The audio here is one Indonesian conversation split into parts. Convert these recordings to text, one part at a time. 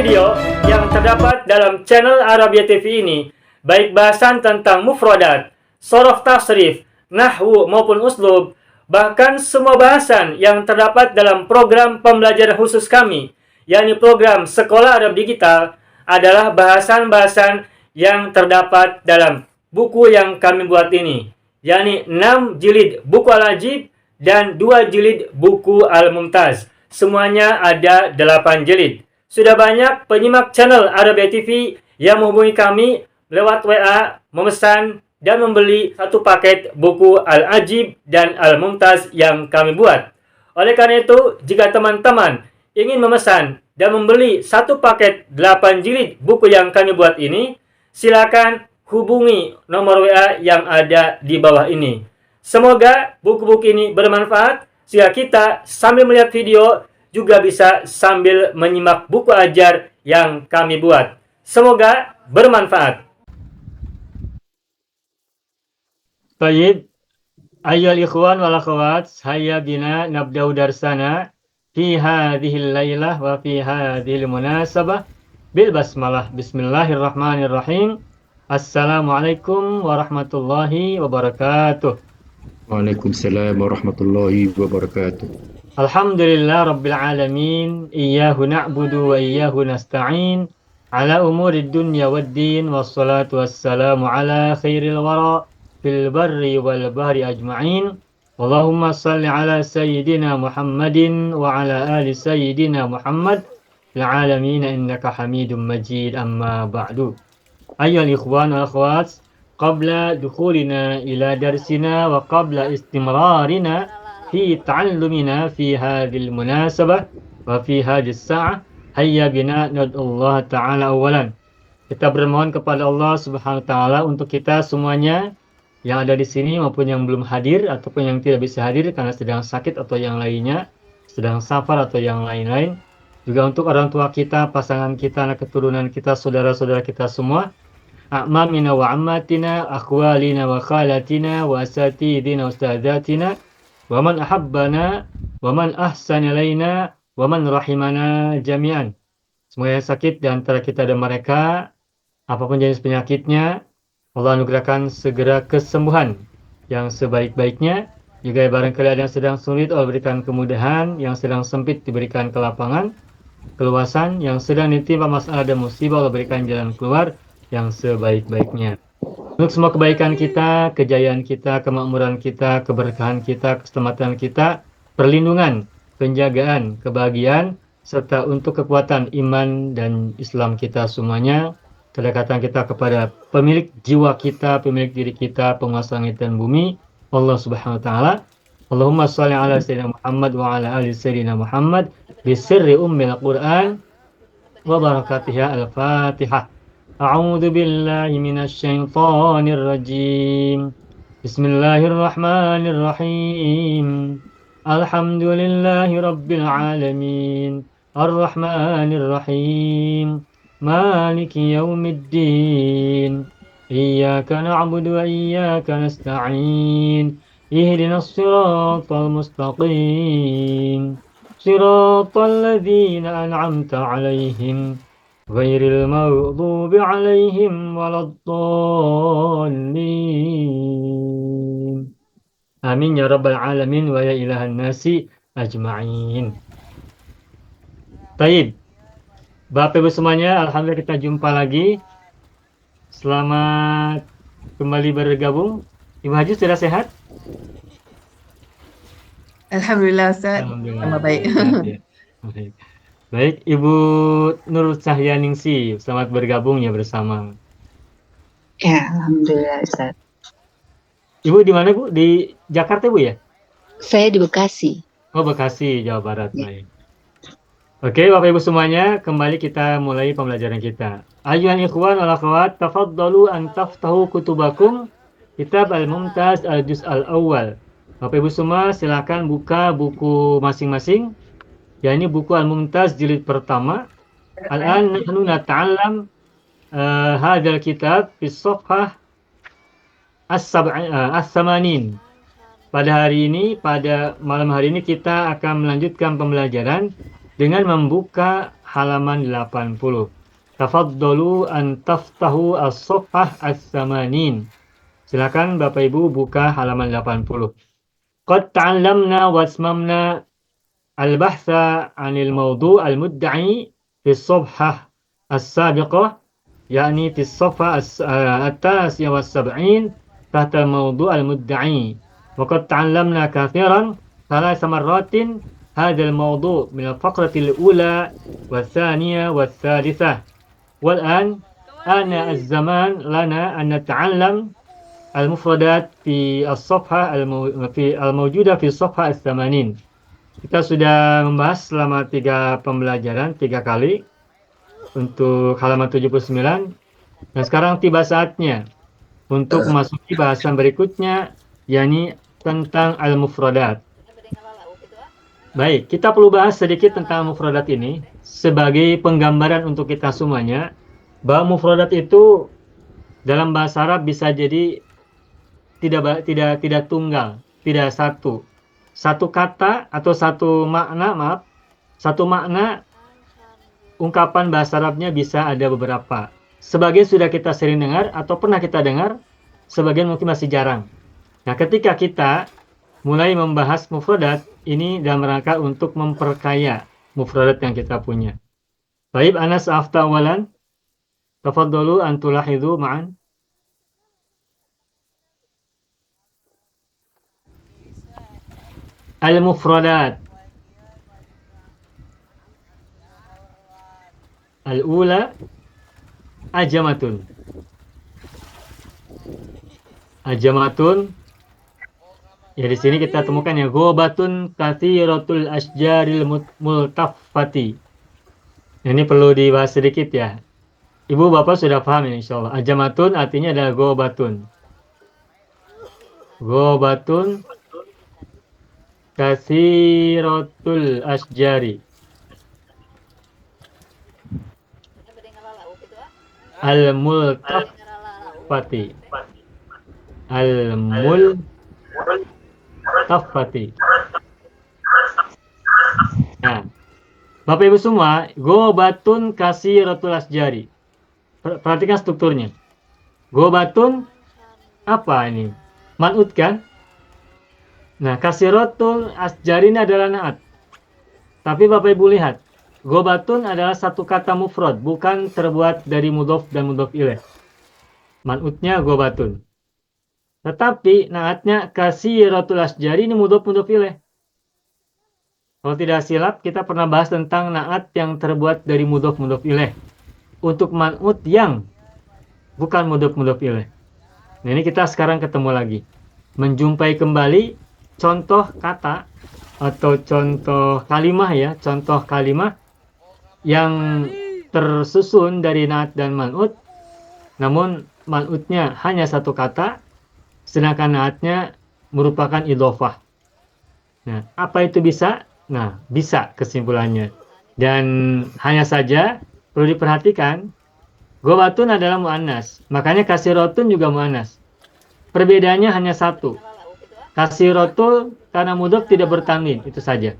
video yang terdapat dalam channel Arabia TV ini, baik bahasan tentang mufradat, shorof tasrif, nahwu maupun uslub, bahkan semua bahasan yang terdapat dalam program pembelajaran khusus kami, yakni program Sekolah Arab Digital, adalah bahasan-bahasan yang terdapat dalam buku yang kami buat ini, yakni 6 jilid buku Al-Ajib dan 2 jilid buku Al-Mumtaz. Semuanya ada 8 jilid. Sudah banyak penyimak channel Arabia TV yang menghubungi kami lewat WA, memesan dan membeli satu paket buku Al-Ajib dan Al-Mumtaz yang kami buat. Oleh karena itu, jika teman-teman ingin memesan dan membeli satu paket 8 jilid buku yang kami buat ini, silakan hubungi nomor WA yang ada di bawah ini. Semoga buku-buku ini bermanfaat sehingga kita sambil melihat video juga bisa sambil menyimak buku ajar yang kami buat. Semoga bermanfaat. Baik, ayyuhal ikhwan wal akhwat, hayya bina nabda'u darsana fi hadhil lailah wa fi hadhil munasabah bil basmalah. Bismillahirrahmanirrahim. Assalamualaikum warahmatullahi wabarakatuh. Waalaikumsalam warahmatullahi wabarakatuh. Alhamdulillah Rabbil Alamin, iyyahu na'budu wa iyyahu nasta'in, ala umurid dunya waddin, wassalatu wassalamu ala khairil wara, fil barri wal bahri ajma'in. Allahumma salli ala sayyidina Muhammadin wa ala ali sayyidina Muhammad, fil alamin innaka hamidun majid, amma ba'du. Ayyuhal ikhwan wal akhwat, qabla dukhulina ila darsina wa qabla istimrarina في تعلمنا في هذه المناسبة وفي هذه الساعة هيا بنا ندعو الله تعالى أولا. Kita bermohon kepada Allah Subhanahu wa taala untuk kita semuanya yang ada di sini maupun yang belum hadir ataupun yang tidak bisa hadir karena sedang sakit atau yang lainnya, sedang safar atau yang lain-lain. Juga untuk orang tua kita, pasangan kita, anak keturunan kita, saudara-saudara kita semua. A'mamina wa ammatina, akhwalina wa khalatina wa asatidina wa ustadzatina. Waman ahabbana, waman ahsan ilaina, waman rahimana jami'an. Semoga yang sakit di antara kita dan mereka, apapun jenis penyakitnya, Allah anugerahkan segera kesembuhan yang sebaik-baiknya. Juga barangkali ada yang sedang sulit, Allah berikan kemudahan, yang sedang sempit diberikan kelapangan, keluasan, yang sedang ditimpa masalah dan musibah, Allah berikan jalan keluar yang sebaik-baiknya. Untuk semua kebaikan kita, kejayaan kita, kemakmuran kita, keberkahan kita, keselamatan kita, perlindungan, penjagaan, kebahagiaan, serta untuk kekuatan iman dan Islam kita semuanya, kedekatan kita kepada pemilik jiwa kita, pemilik diri kita, penguasa langit dan bumi, Allah Subhanahu wa taala. Allahumma shalli ala sayyidina Muhammad wa ala ali sayyidina Muhammad bi sirri ummil Qur'an wa barakatiha al-Fatihah. أعوذ بالله من الشيطان الرجيم بسم الله الرحمن الرحيم الحمد لله رب العالمين الرحمن الرحيم مالك يوم الدين إياك نعبد وإياك نستعين اهدنا الصراط المستقيم صراط الذين أنعمت عليهم غير المغضوب عليهم ولا الضالين آمين يا رب العالمين wa ya ilahan nasi ajma'in. Baik, Bapak Ibu semuanya, alhamdulillah kita jumpa lagi. Selamat kembali bergabung. Ibu Haji sudah sehat? Alhamdulillah Ustaz. Alhamdulillah. Baik. Baik. Baik, Ibu Nur Cahyaningsi, selamat bergabung ya bersama. Ya, alhamdulillah Ustaz. Ibu di mana Bu? Di Jakarta Bu ya? Saya di Bekasi. Oh, Bekasi, Jawa Barat. Ya. Baik. Oke, Bapak Ibu semuanya, kembali kita mulai pembelajaran kita. Ayyuhal ikhwan wal akhwat, tafaddalu an taftahu kutubakum Kitab Al-Mumtaz Al-Juz' Al-Awwal. Bapak Ibu semua silakan buka buku masing-masing. Ya, ini buku Al-Mumtaz jilid pertama. Al-an nahnu nata'allam hadzal kitab fi shafhah as-samanin. Pada hari ini, pada malam hari ini kita akan melanjutkan pembelajaran dengan membuka halaman 80. Tafaddalu an taftahu as-safhah as-samanin. Silakan Bapak Ibu buka halaman 80. Qad ta'allamna wasmamna al-bahtha 'anil mawdu' al-mudda'i fi as-safhah as-sabiqah, yakni fi as-safhah at-tasiyah was-sab'in tahta al-mawdu' al-mudda'i. Wa qad ta'allamna kathiran thalatha marratin هذا الموضوع من الفقرة الأولى والثانية والثالثة والآن آن الزمان لنا أن نتعلم المفردات في الصفحة الموجودة في الصفحة الثمانين. Kita sudah membahas selama 3 pembelajaran, 3 kali untuk halaman 79, dan sekarang tiba saatnya untuk memasuki bahasan berikutnya, yakni tentang al-mufradat. Baik, kita perlu bahas sedikit tentang mufradat ini sebagai penggambaran untuk kita semuanya, bahwa mufradat itu dalam bahasa Arab bisa jadi tidak tunggal, tidak satu. Satu kata atau satu makna, ungkapan bahasa Arabnya bisa ada beberapa. Sebagian sudah kita sering dengar atau pernah kita dengar, sebagian mungkin masih jarang. Nah, ketika kita mulai membahas mufradat, ini dalam rangka untuk memperkaya mufradat yang kita punya. Baik, Anas afta awalan. Tafadhalu an tulahidhu ma'an. Al-mufradat. Al-ula ajamatun. Ajamatun. Ya, di sini kita temukan ya, ghabatun katsiratul asjaril multaffati. Ini perlu dibahas sedikit ya. Ibu Bapak sudah paham ini insyaallah. Ajamatun artinya adalah ghabatun. Ghabatun katsiratul asjari. Al-multaffati. Al-multaffati. Nah, Bapak Ibu semua, ghabatun katsiratul asjari. Perhatikan strukturnya. Ghabatun apa ini? Man'ut kan? Nah, katsiratul asjari ini adalah na'at. Tapi Bapak Ibu lihat, ghabatun adalah satu kata mufrad, bukan terbuat dari mudhof dan mudhof ilaih. Man'utnya ghabatun. Tetapi na'atnya katsiratul asjari ini mudhof ilaih. Kalau tidak silap, kita pernah bahas tentang na'at yang terbuat dari mudhof ilaih. Untuk man'ut yang bukan mudhof ilaih. Nah, ini kita sekarang ketemu lagi. Menjumpai kembali contoh kata atau contoh kalimah ya, contoh kalimah yang tersusun dari na'at dan man'ut, namun man'utnya hanya satu kata, sedangkan na'atnya merupakan idhofah. Nah, apa itu bisa? Nah, bisa kesimpulannya. Dan hanya saja perlu diperhatikan, ghabatun adalah mu'annas, makanya katsiratun juga mu'annas. Perbedaannya hanya satu. Katsiratul karena mudhof tidak bertanwin, itu saja.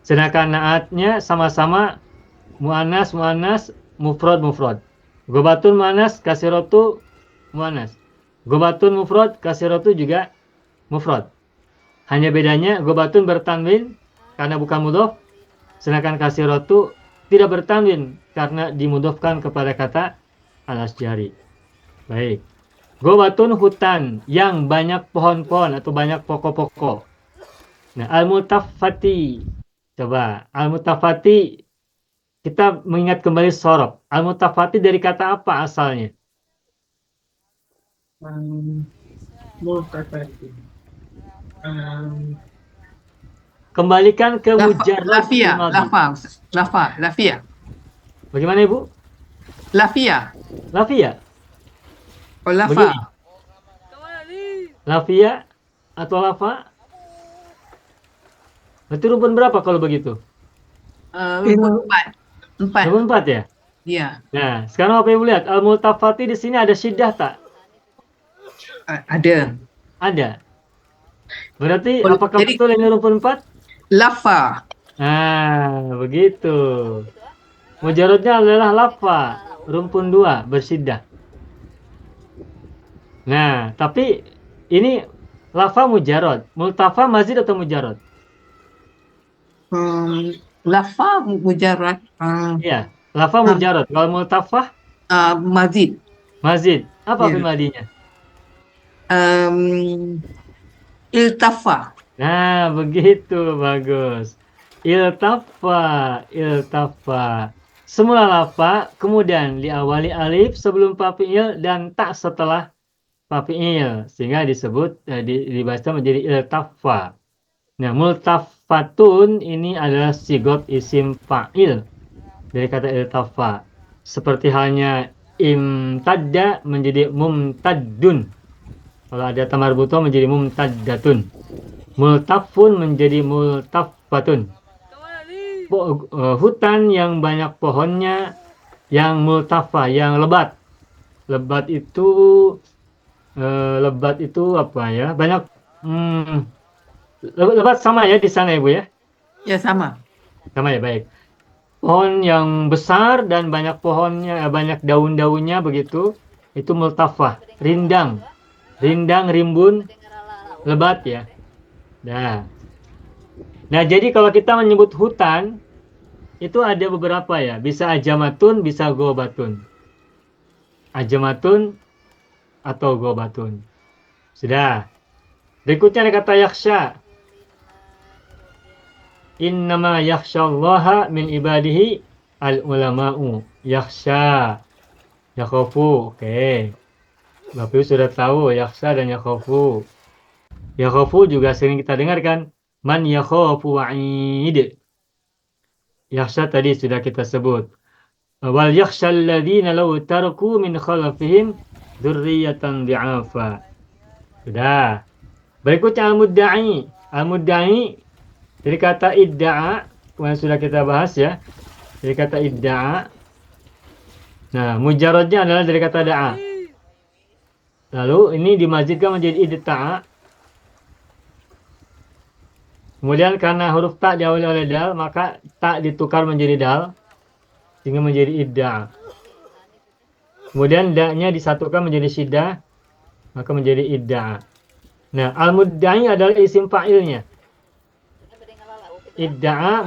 Sedangkan na'atnya sama-sama mu'annas, mufrad. Ghabatun mu'annas, katsiratu mu'annas. Ghabatun mufrad, katsiratu juga mufrad. Hanya bedanya ghabatun bertanwin karena bukan mudhof, sedangkan katsiratu tidak bertanwin karena dimudhofkan kepada kata al-asjari. Baik. Ghabatun hutan yang banyak pohon-pohon atau banyak pokok-pokok. Nah, al-mutaffati. Coba, al-mutaffati kita mengingat kembali sorob. Al-mutaffati dari kata apa asalnya? Multafati. Kembalikan ke mujarrad. Lafia. Bagaimana Ibu? Lafia. Oh, lafa. Begini. Lafia atau lafa? Berarti rukun berapa kalau begitu? Rukun 4. Rukun 4 ya? Iya. Nah, sekarang apa Ibu lihat? Al-multafati di sini ada syiddah tak? Ada. Ada. Berarti Oh, apakah betul ini rukun 4? Lafa. Nah, begitu. Mujarrodnya adalah lafa, rumpun dua, bersiddah. Nah, tapi ini lafa mujarrod. Multafa mazid atau mujarrod? Lafa mujarrad. Iya, lafa mujarrod. Kalau multafah Mazid. mazid. Apa Ya. fil madinya? Iltafa. Nah, begitu, bagus. Iltafa. Semula lafa, kemudian diawali alif sebelum fa fi'il dan tak setelah fa fi'il, sehingga disebut dibaca menjadi iltafa. Nah, multafatun ini adalah sigot isim fa'il dari kata iltafa. Seperti halnya imtadda menjadi mumtaddun. Kalau ada tamarbuto menjadi mumtaddatun. Multafun menjadi multafatun. Hutan yang banyak pohonnya, yang multafa, yang lebat. Lebat itu apa ya? Banyak lebat sama ya di sana Ibu ya? Ya, sama. Sama ya, baik. Pohon yang besar dan banyak pohonnya, banyak daun-daunnya begitu, itu multafah, rindang, rimbun, lebat ya. Nah, jadi kalau kita menyebut hutan, itu ada beberapa ya, bisa ajamatun, bisa gobatun. Ajamatun atau gobatun. Sudah. Berikutnya ada kata yaksha. Innama yakhshallaha min ibadihi al-ulama'u. Yakhsha. Yakhofu. Oke. Bapak Ibu sudah tahu yakhsha dan yakhofu. Yakhofu juga sering kita dengarkan. Man yakhofu wa'id. Yakhsha tadi sudah kita sebut. Wal yakhsha alladhina law taraku min khalafihim dzurriyyatan di'afa. Sudah. Berikutnya al-mudda'i. Al-mudda'i dari kata idda'a, kemarin sudah kita bahas ya. Dari kata idda'a. Nah, mujarrodnya adalah dari kata da'a. Lalu ini dimazidkan menjadi idda'a. Kemudian karena huruf ta diawali oleh dal, maka ta ditukar menjadi dal sehingga menjadi idda'a. Kemudian da-nya disatukan menjadi syiddah, maka menjadi idda'a. Nah, al-mudda'i adalah isim fa'ilnya. Idda'a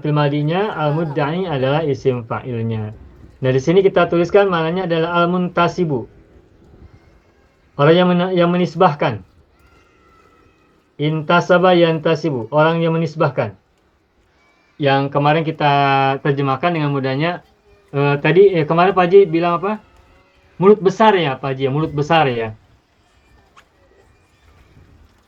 fil madinya, al-mudda'i adalah isim fa'ilnya. Nah, di sini kita tuliskan maknanya adalah al-muntasibu. Orang yang menisbahkan. Intasaba yantasibu, orang yang menisbahkan. Yang kemarin kita terjemahkan dengan mudahnya. Kemarin Pak Haji bilang apa? Mulut besar ya, Pak Haji, mulut besar ya.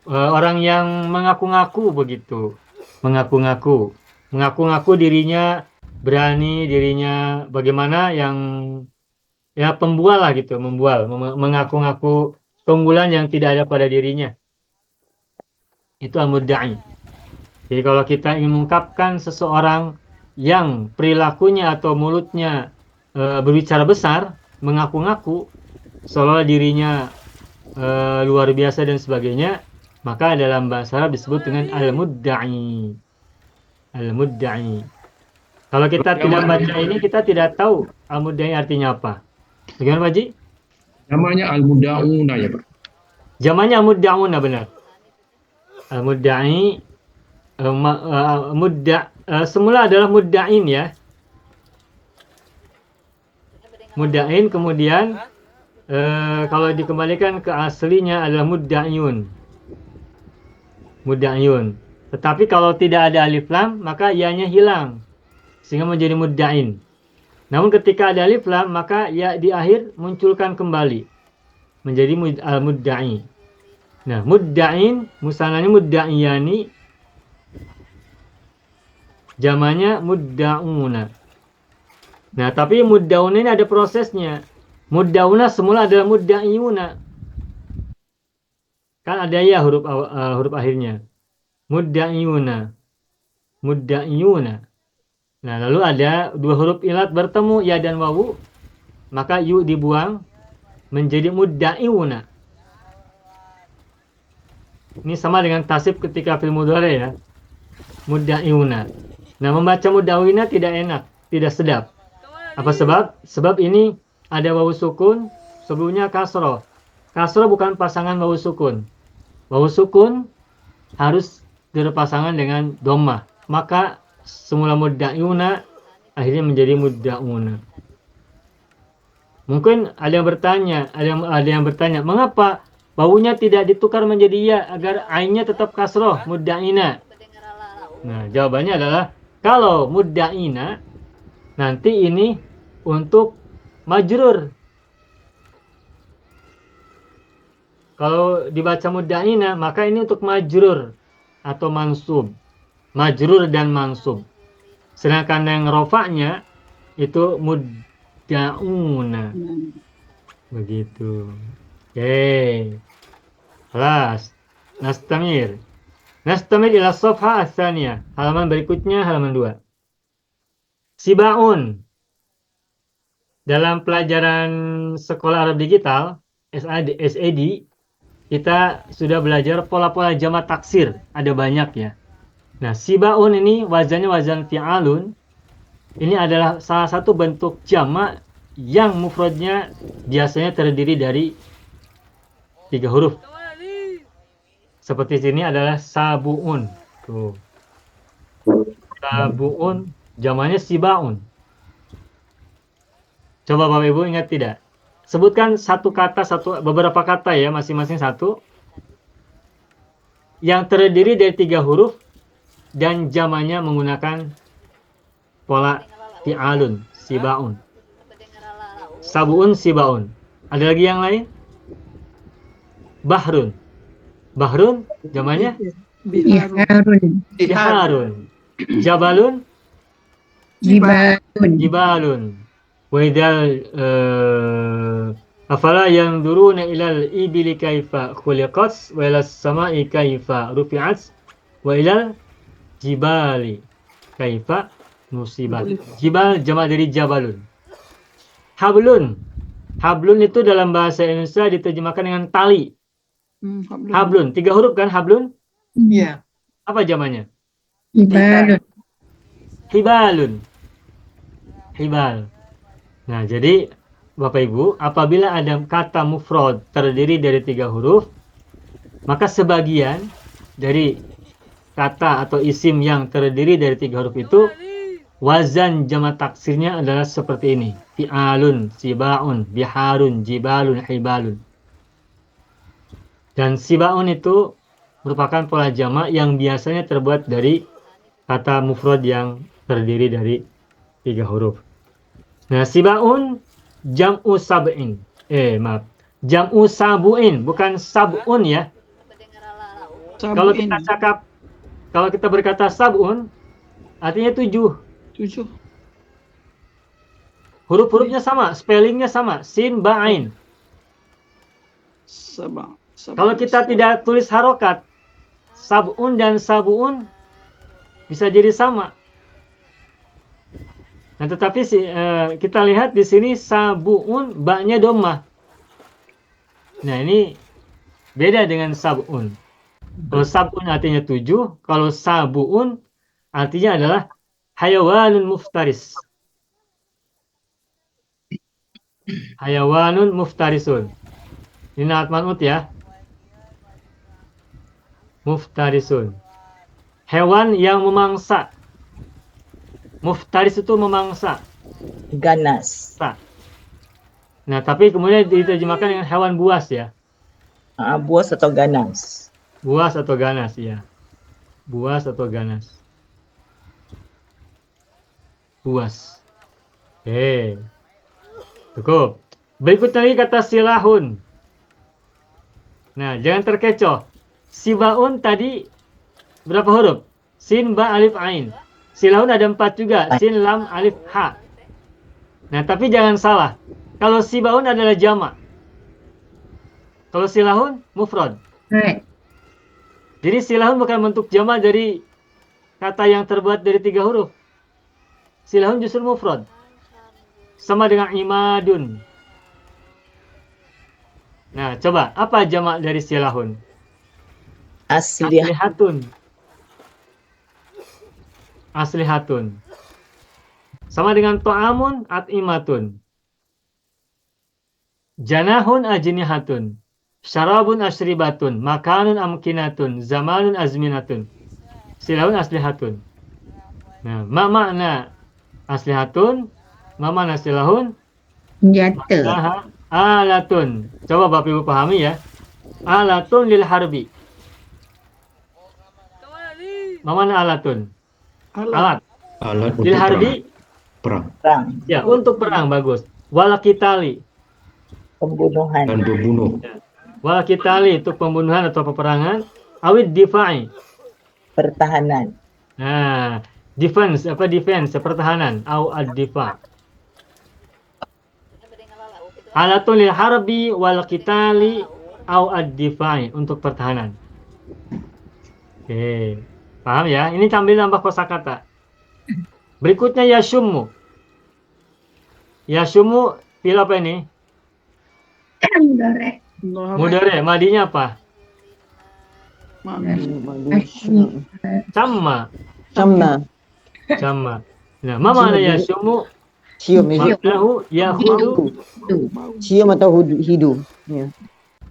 Orang yang mengaku-ngaku begitu. Mengaku-ngaku dirinya berani, dirinya bagaimana yang ya pembual lah gitu, mengaku-ngaku keunggulan yang tidak ada pada dirinya. Itu al-mudda'i. Jadi kalau kita ingin mengungkapkan seseorang yang perilakunya atau mulutnya berbicara besar, mengaku-ngaku seolah dirinya luar biasa dan sebagainya, maka dalam bahasa Arab disebut dengan al-mudda'i. Al-mudda'i. Kalau kita tidak baca ini, kita tidak tahu al-mudda'i artinya apa. Bagaimana Pak Haji? Namanya al-mudda'una ya Pak. Zamannya al-mudda'una, benar. Al-mudda'i semula adalah mudda'in ya. Mudda'in kemudian kalau dikembalikan ke aslinya adalah mudda'iyun. Tetapi kalau tidak ada alif lam, maka ya-nya hilang sehingga menjadi mudda'in. Namun ketika ada alif lam, maka ya di akhir munculkan kembali menjadi al-mudda'i. Nah, mudda'in musananya mudda'iyani, jamannya mudda'una. Nah, tapi mudda'una ini ada prosesnya. Mudda'una semula adalah mudda'iyuna. Kan ada ya huruf akhirnya. Mudda'iyuna. Nah, lalu ada dua huruf ilat bertemu ya dan wawu, maka yu dibuang menjadi mudda'iuna. Ini sama dengan tasib ketika fil mudhari ya. Mudda'iuna. Nah, membaca mudda'ina tidak enak, tidak sedap. Apa sebab? Sebab ini ada wawu sukun, sebelumnya kasroh. Kasroh bukan pasangan wawu sukun. Wawu sukun harus berpasangan dengan dhammah. Maka semula mudda'una akhirnya menjadi mudda'una. Mungkin ada yang bertanya, mengapa wawunya tidak ditukar menjadi ya agar ainnya tetap kasroh, mudda'ina? Nah, jawabannya adalah kalau mudda'ina nanti ini untuk majrur. Kalau dibaca mudda'ina maka ini untuk majrur atau mansub. Majrur dan mansub. Sedangkan yang rofa'nya itu mudda'una. Begitu. Oke. Kelas. Nastamir. Nastamir ila safha ats-tsaniyah. Halaman berikutnya halaman 2. Sibaun. Dalam pelajaran sekolah Arab digital SAD, kita sudah belajar pola-pola jamak taksir. Ada banyak ya. Nah, sibaun ini wazannya wazan fi'alun. Ini adalah salah satu bentuk jamak yang mufradnya biasanya terdiri dari 3 huruf. Seperti sini adalah sabuun. Tuh. Sabuun, jamaknya sibaun. Coba Bapak Ibu ingat tidak? Sebutkan beberapa kata ya, masing-masing satu. Yang terdiri dari 3 huruf dan jamaknya menggunakan pola fi'alun, sibaun. Sabuun, sibaun. Ada lagi yang lain? Bahrun. Bahrun, jamaknya? Biharun. Biharun. Jabalun? Jibalun. Jibalun. Wa idal afala yanzuruna ilal ibili kaifa khuliqat wa ilas sama'i kaifa rufi'at wa ilal jibali kaifa nusibat. Jibal jamak dari jabalun. Hablun. Hablun itu dalam bahasa Indonesia diterjemahkan dengan tali. Hablun, 3 huruf kan hablun? Ya. Apa jamaknya? Jibalun. Hibalun. Hibal. Nah, jadi Bapak Ibu, apabila ada kata mufrad terdiri dari 3 huruf, maka sebagian dari kata atau isim yang terdiri dari 3 huruf itu wazan jamak taksirnya adalah seperti ini. Fi'alun, sibaun, biharun, jibalun, hibalun. Dan sibaun itu merupakan pola jamak yang biasanya terbuat dari kata mufrad yang terdiri dari 3 huruf. Nah, sibaun jam'u sab'in. Jam'u sabu'in, bukan sab'un ya. Kalau kita berkata sab'un, artinya 7. 7. Huruf-hurufnya sama, spellingnya sama, sin, ba'ain. Kalau kita tidak tulis harokat, sab'un dan sabu'un bisa jadi sama. Nah, tetapi kita lihat di sini sabu'un, ba-nya dhammah. Nah, ini beda dengan sab'un. Kalau sab'un artinya 7, kalau sabu'un artinya adalah hayawanun muftaris. Hayawanun muftarisun. Ini naat man'ut ya. Muftarisun. Hewan yang memangsa. Muftaris itu memangsa. Ganas. Nah, tapi kemudian diterjemahkan dengan hewan buas ya. Buas atau ganas. Buas atau ganas ya. Buas atau ganas. Buas. Oke. Cukup. Berikutnya lagi kata silahun. Nah, jangan terkecoh. Sibaun tadi berapa huruf? Sin, ba, alif, ain. Silahun ada 4 juga. Sin, lam, alif, ha. Nah, tapi jangan salah. Kalau sibaun adalah jamak. Kalau silahun, mufrad. Right. Jadi silahun bukan bentuk jamak dari kata yang terbuat dari 3 huruf. Silahun justru mufrad. Sama dengan imadun. Nah, coba. Apa jamak dari silahun? Aslihatun. Aslihatun. Sama dengan ta'amun at'imatun. Janahun ajnihatun. Syarabun asyribatun. Makanun amkinatun. Zamanun azminatun. Silahun aslihatun. Nah, ma makna aslihatun? Ma makna silahun? Senjata. Maknaha alatun. Coba Bapak Ibu pahami ya. Alatun lil harbi. Ma makna alatun? Alat. Alat Lil untuk harbi? perang. Perang. Ya, untuk perang, bagus. Walakitali. Pembunuhan. Dan berbunuh. Walakitali untuk pembunuhan atau peperangan. Awid difa'i. Pertahanan. Nah, defense, pertahanan. Au ad-difa'. Alatun lil harbi wal qitali au ad-difa'i, untuk pertahanan. Oke. Paham ya? Ini sambil nambah kosakata. Berikutnya yashummu. Yashummu fil apa ini? Dorek. Mudhari. Madinya apa? Sama. Sama. Nah, ma makna yashummu? Cium ya. Maknahu yakhudu. Cium atau hidu. Ya.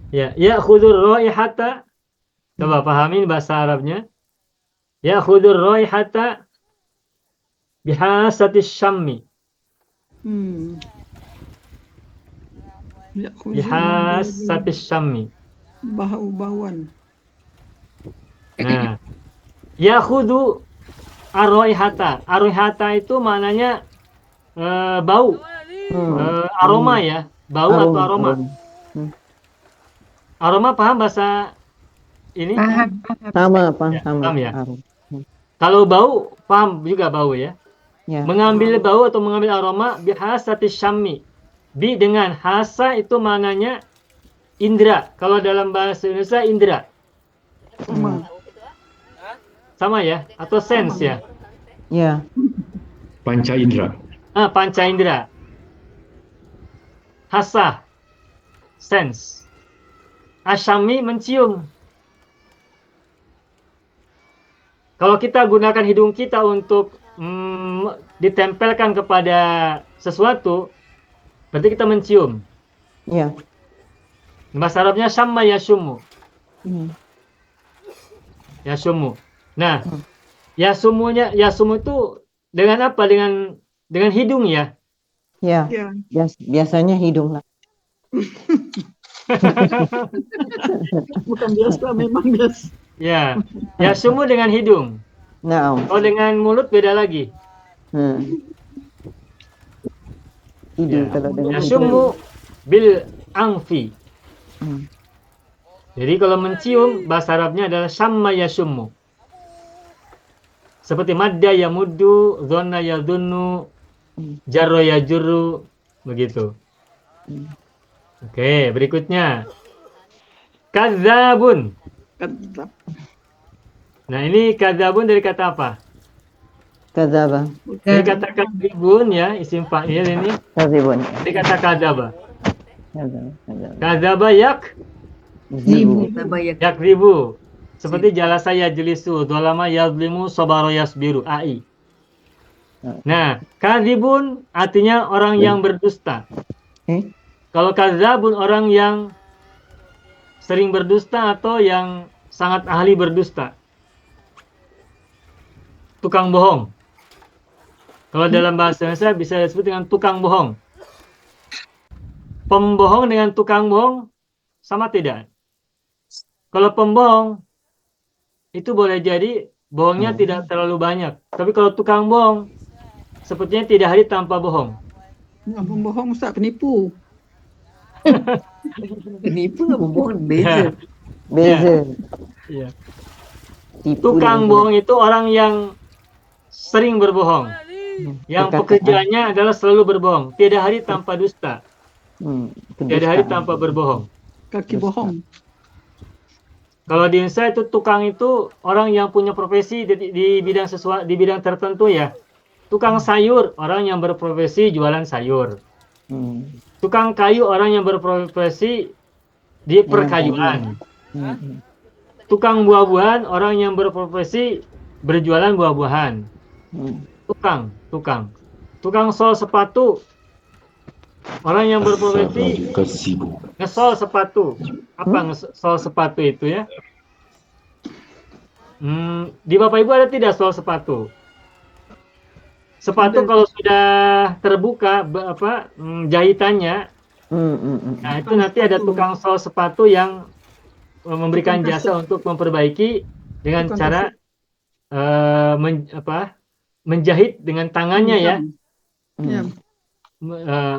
Ya, yakhudur raihata. Coba pahamin bahasa Arabnya. Yakhudur raihata bihasatis syammi. Bihasatis syammi. Bau-bauan. Nah, yakhudu ar-raihata. Ar-raihata itu maknanya bau, aroma ya. Bau atau aroma. Aroma paham bahasa ini? Paham. Sama. Ya, paham ya? Arum. Kalau bau, paham juga bau ya. Ya. Mengambil bau atau mengambil aroma bihasati syammi. Bi dengan hasa itu maknanya indra. Kalau dalam bahasa Indonesia indra. Sama ya? Atau sense ya? Ya. Panca indera. Panca indra. Hasa. Sense. Asyami mencium. Kalau kita gunakan hidung kita untuk ditempelkan kepada sesuatu, berarti kita mencium. Ya. Bahasa Arabnya syamma yashumu. Hmm. Yashumu. Nah, yasumu itu dengan apa? Dengan hidung ya. Ya. Ya. Biasanya hidung lah. Bukan biasa, memang biasa. Ya. Yasumu dengan hidung. Nah. Kalau dengan mulut beda lagi. Hidung Ya. kalau dengan Yasumu bil angfi. Hmm. Jadi kalau mencium bahasa Arabnya adalah syamma yasummu. Seperti madda yamuddu, dzanna yadhunnu, jarra yajurru, begitu. Oke, berikutnya. Kadzabun. Kadzab. Nah, ini kadzabun dari kata apa? Kadzaba. Dari kata kadzibun ya, isim fa'il ini. Kadzibun. Dari kata kadzaba. Kadzaba. Kadzaba Zibu. yakribu. Seperti jalasa yajlisu, dolama yazlimu, sabara yasbiru, ai. Nah, kadzibun artinya orang yang berdusta. Kalau kadzabun orang yang sering berdusta atau yang sangat ahli berdusta. Tukang bohong. Kalau dalam bahasa Indonesia bisa disebut dengan tukang bohong. Pembohong dengan tukang bohong sama tidak? Kalau pembohong itu boleh jadi bohongnya tidak terlalu banyak. Tapi kalau tukang bohong sepertinya tidak hari tanpa bohong. Nggak membohong, Ustaz, penipu. Penipu nggak membohong, beza. Beza. Ya. Tipu Tukang dengan- bohong itu orang yang sering berbohong. Yang Perkataan. pekerjaannya adalah selalu berbohong. Tiada hari tanpa dusta. Tiada hari kedustaan. tanpa berbohong. Kaki bohong. Kalau di Indonesia itu tukang itu orang yang punya profesi di bidang di bidang tertentu ya. Tukang sayur orang yang berprofesi jualan sayur. Tukang kayu orang yang berprofesi di perkayuan. Tukang buah-buahan orang yang berprofesi berjualan buah-buahan. Tukang. tukang sol sepatu. Orang yang berprofesi Kasibu. ngesol sepatu. Apa ngesol sepatu itu ya? Di Bapak Ibu ada tidak sol sepatu? Sepatu kalau sudah terbuka jahitannya, nah itu nanti ada tukang sol sepatu yang memberikan jasa untuk memperbaiki dengan cara menjahit dengan tangannya ya. Ya.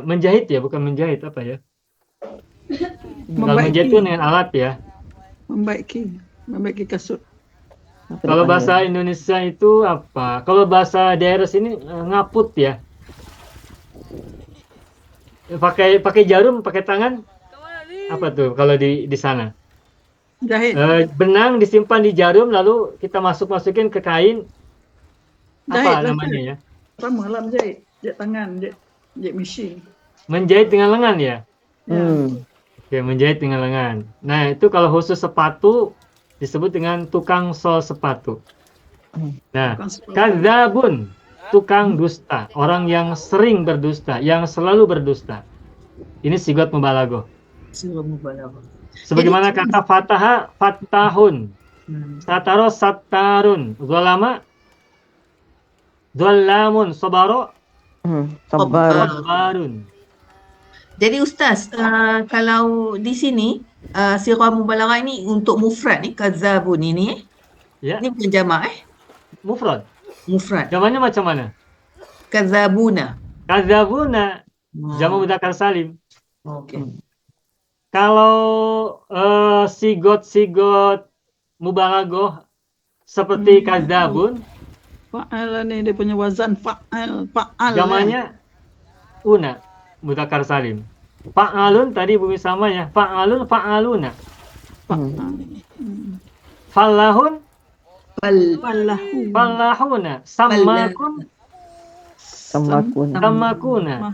Menjahit ya, bukan menjahit apa ya? Kalau Membaiki. menjahit itu dengan alat ya. Membaiki kasut. Kalau bahasa Indonesia itu apa? Kalau bahasa daerah sini ngaput ya. Pakai jarum, pakai tangan. Apa tuh kalau di sana? Jahit. Benang disimpan di jarum lalu kita masukin ke kain. Apa Jahit, namanya ya? Sama lah jahit. Jahit tangan, jahit mesin. Menjahit dengan lengan ya. Oke, menjahit dengan lengan. Nah, itu kalau khusus sepatu disebut dengan tukang sol sepatu. Nah, kadzabun, tukang dusta, orang yang sering berdusta, yang selalu berdusta. Ini sigot mubalaghah. Sebagaimana kata fataha, fattahun, sataro, sattarun, zalama, zallamun, sabaro, sabarun. Jadi Ustaz, kalau di sini sirah mubalaghah ini untuk mufrad ni, kadzabun ini Ya, ini bukan jamak mufrad. mufrad. Jamannya macam mana? Kadzabuna. Kadzabuna, jamak mudzakkar salim. Okey. Kalau sigot-sigot mubalaghah seperti kadzabun, Fa'al ni dia punya wazan fa'al. jamannya una, mudzakkar salim. Fa'alun tadi bumi sama ya. Fa'alun, fa'aluna. Fallahun, Fallahu. fallahuna. Sammakun, sammakuna.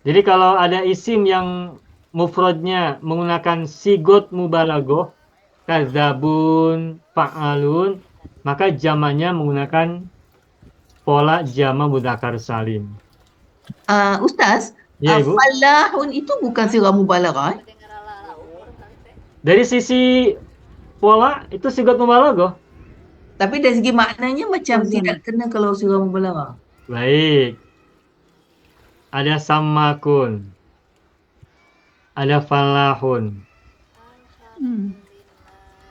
Jadi kalau ada isim yang mufradnya menggunakan sigot mubalaghah, kadzabun, fa'alun, maka jamaknya menggunakan pola jamak mudzakkar salim. Ustaz, Ya, Ibu. falahun itu bukan sirah mubalaghah. Dari sisi pola itu sigot mubalaghah. Tapi dari segi maknanya macam tidak kena kalau sirah mubalaghah. Baik. Ada sammakun. Ada falahun.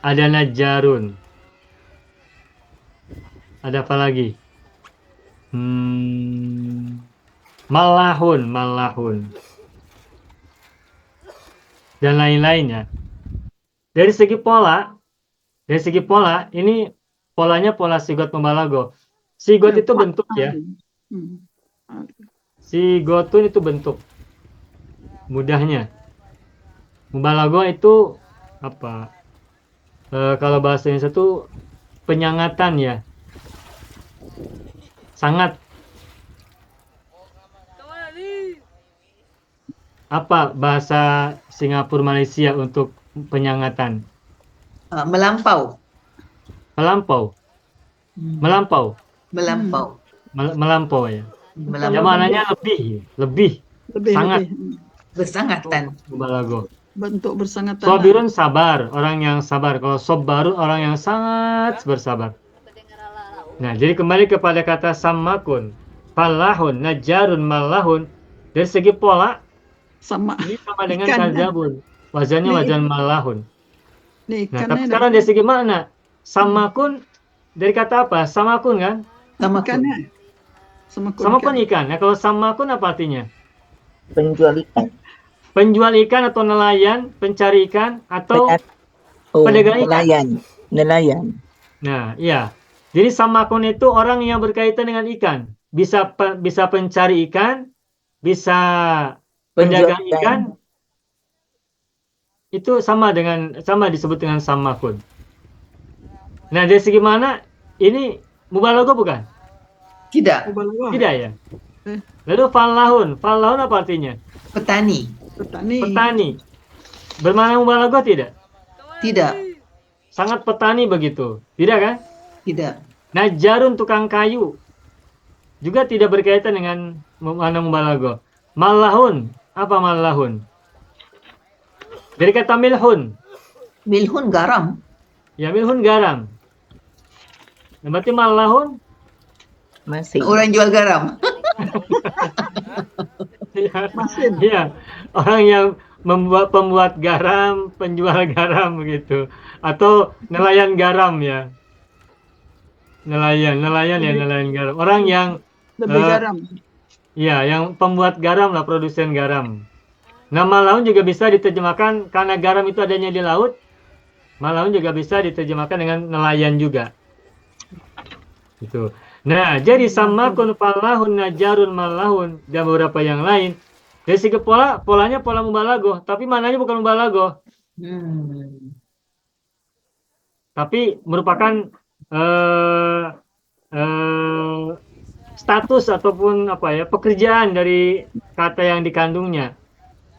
Ada najjarun. Ada apa lagi? Malahun. Dan lain-lainnya. Dari segi pola, ini polanya pola sigot mubalaghah. Sigot itu bentuk ya. Sigotun itu bentuk. Mudahnya. Mubalaghah itu apa? Kalau bahasa Indonesia itu penyangatan ya. Sangat. Apa bahasa Singapura Malaysia untuk penyangatan? Melampau. Melampau ya. Jamananya lebih. Sangat. Bersangatan. Mubalaghah. Bentuk bersangatan. Sabirun sabar, orang yang sabar. Kalau sabarun orang yang sangat bersabar. Nah, jadi kembali kepada kata sammakun, falahun, najjarun, malahun. Dari segi pola Sama. ini sama dengan Ikan, kadzabun. Wazannya Nih. wazan malahun. Ni Nah, ikan tapi sekarang dari segi makna, sammakun dari kata apa? Samakun kan? Sama ikannya. Sama Samakun ikan. Nah, kalau samakun apa artinya? Penjual ikan. Penjual ikan atau nelayan, pencari ikan atau pedagang ikan. Nelayan. Nah, iya. Jadi samakun itu orang yang berkaitan dengan ikan. Bisa pencari ikan, bisa pedagang ikan. Itu sama disebut dengan samakun. Nah, dari segi mana ini mubalaghah bukan? Tidak. Mubalaghah. Tidak ya. Lalu falahun apa artinya? Petani. Petani. Bermakna mubalaghah tidak? Tidak. Sangat petani begitu. Tidak kan? Tidak. Najjarun tukang kayu. juga tidak berkaitan dengan mana mubalaghah. Malahun, apa malahun? Dari kata milhun. Milhun garam. Ya, milhun garam. Nah, berarti malahun Masih. Orang jual garam. ya, orang yang pembuat garam, penjual garam begitu, atau nelayan garam ya, nelayan garam. Orang yang Lebih Eh, garam. ya, yang pembuat garam lah, produsen garam. Nama laun juga bisa diterjemahkan karena garam itu adanya di laut. Malaun juga bisa diterjemahkan dengan nelayan juga. Itu. Nah, jadi samakun falahun najarun malahun dan beberapa yang lain. Dari segi polanya pola mubalaghah, tapi mananya bukan mubalaghah, tapi merupakan status ataupun pekerjaan dari kata yang dikandungnya.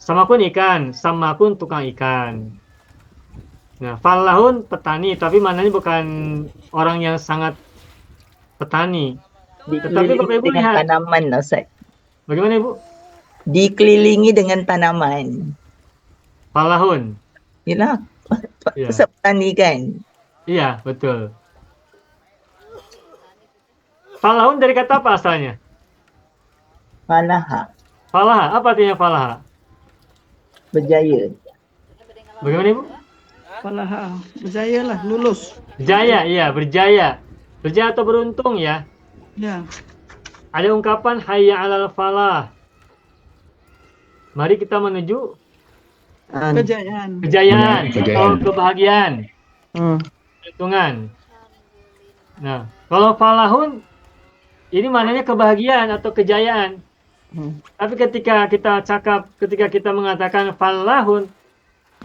Samakun ikan, samakun tukang ikan. Nah, falahun petani, tapi mananya bukan orang yang sangat petani. Tetapi Bapak Dikelilingi Ibu dengan lihat, tanaman, Ustaz. bagaimana Ibu? Dikelilingi dengan tanaman. Falahun. Yalah, Ya. Ustaz petani kan? Iya, betul. Falahun dari kata apa asalnya? Falaha, Falaha, apa artinya falaha? berjaya. Bagaimana Ibu? Falaha. Berjaya lah, lulus. Jaya, iya, berjaya. Berjaya atau beruntung ya. Ya. Ada ungkapan hayya 'alal falah. Mari kita menuju Kejayaan. kejayaan atau Kejayaan. kebahagiaan, keuntungan. Nah, kalau falahun ini maknanya kebahagiaan atau kejayaan. Tapi ketika kita mengatakan falahun,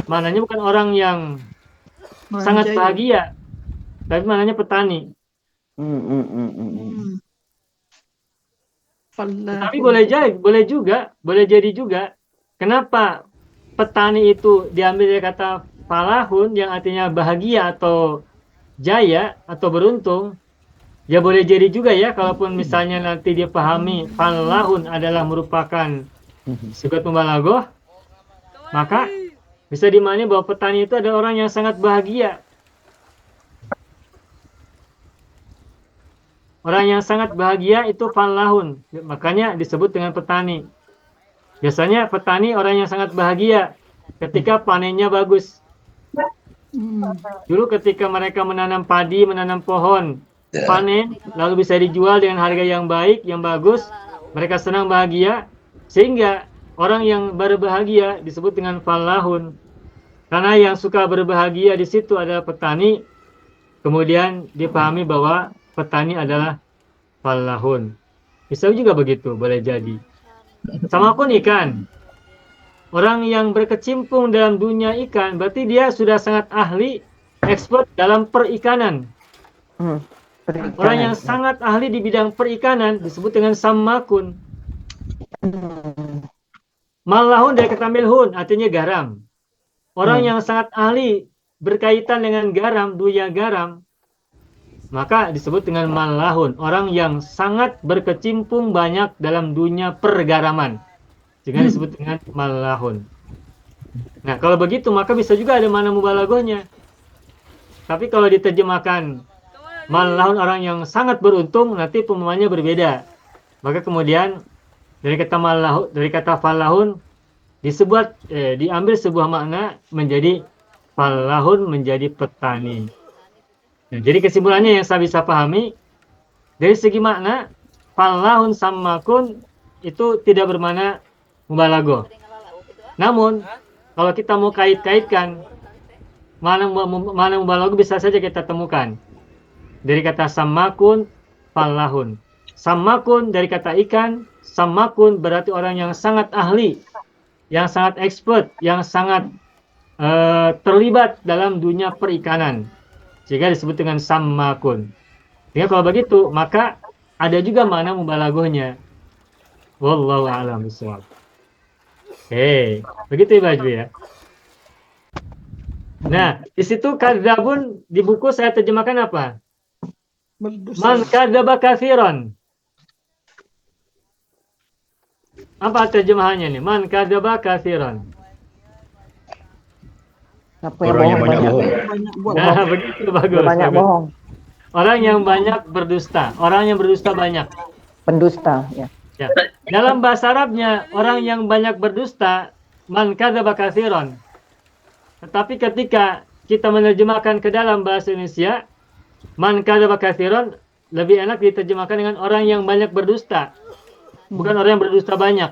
maknanya bukan orang yang Orang sangat jaya. bahagia, tapi maknanya petani. Falah. Tapi boleh jadi juga. Kenapa petani itu diambil dari kata falahun yang artinya bahagia atau jaya atau beruntung? Ya boleh jadi juga ya, kalaupun misalnya nanti dia pahami falahun adalah merupakan sigat mubalaghah, maka bisa dimaknai bahwa petani itu adalah orang yang sangat bahagia. Orang yang sangat bahagia itu falahun, makanya disebut dengan petani. Biasanya petani orang yang sangat bahagia ketika panennya bagus. Dulu ketika mereka menanam padi, menanam pohon, panen, lalu bisa dijual dengan harga yang baik, yang bagus, mereka senang bahagia, sehingga orang yang berbahagia disebut dengan falahun. Karena yang suka berbahagia di situ adalah petani, kemudian dipahami bahwa petani adalah falahun. Bisa juga begitu, boleh jadi. Sama pun ikan. Orang yang berkecimpung dalam dunia ikan, berarti dia sudah sangat ahli, expert dalam perikanan. Orang yang sangat ahli di bidang perikanan disebut dengan sammakun. Malahun dari kata milhun, artinya garam. Orang yang sangat ahli berkaitan dengan garam, dunia garam, maka disebut dengan malahun. Orang yang sangat berkecimpung banyak dalam dunia pergaraman, sehingga disebut dengan malahun. Nah, kalau begitu maka bisa juga ada makna mubalaghahnya. Tapi kalau diterjemahkan malahun orang yang sangat beruntung, nanti pemahamannya berbeda. Maka kemudian dari kata falahun diambil sebuah makna menjadi falahun menjadi petani. Nah, jadi kesimpulannya yang saya bisa pahami dari segi makna falahun sammakun itu tidak bermakna mubalaghah. Namun kalau kita mau kaitkan mana mubalaghah bisa saja kita temukan dari kata sammakun falahun. Sammakun dari kata ikan, sammakun berarti orang yang sangat ahli, yang sangat expert, yang sangat terlibat dalam dunia perikanan, sehingga disebut dengan sammakun. Jadi kalau begitu maka ada juga makna mubalaghahnya. Wallahu a'lam bishawab. Oke, begitu ya Baju ya. Nah, di situ kadzabun di buku saya terjemahkan apa? Man kadzaba katsiran. Apa terjemahannya nih? Man kadzaba katsiran. Siapa yang Orang yang bohong banyak banyak? bohong. Banyak buat. Nah, begitu bagus. Dia banyak bagus. bohong. Orang yang banyak berdusta. Orang yang berdusta banyak. Pendusta, ya. Ya. Dalam bahasa Arabnya, orang yang banyak berdusta, man kadzaba katsiran. Tetapi ketika kita menerjemahkan ke dalam bahasa Indonesia, man kadzaba katsiran lebih enak diterjemahkan dengan orang yang banyak berdusta. Bukan orang yang berdusta banyak.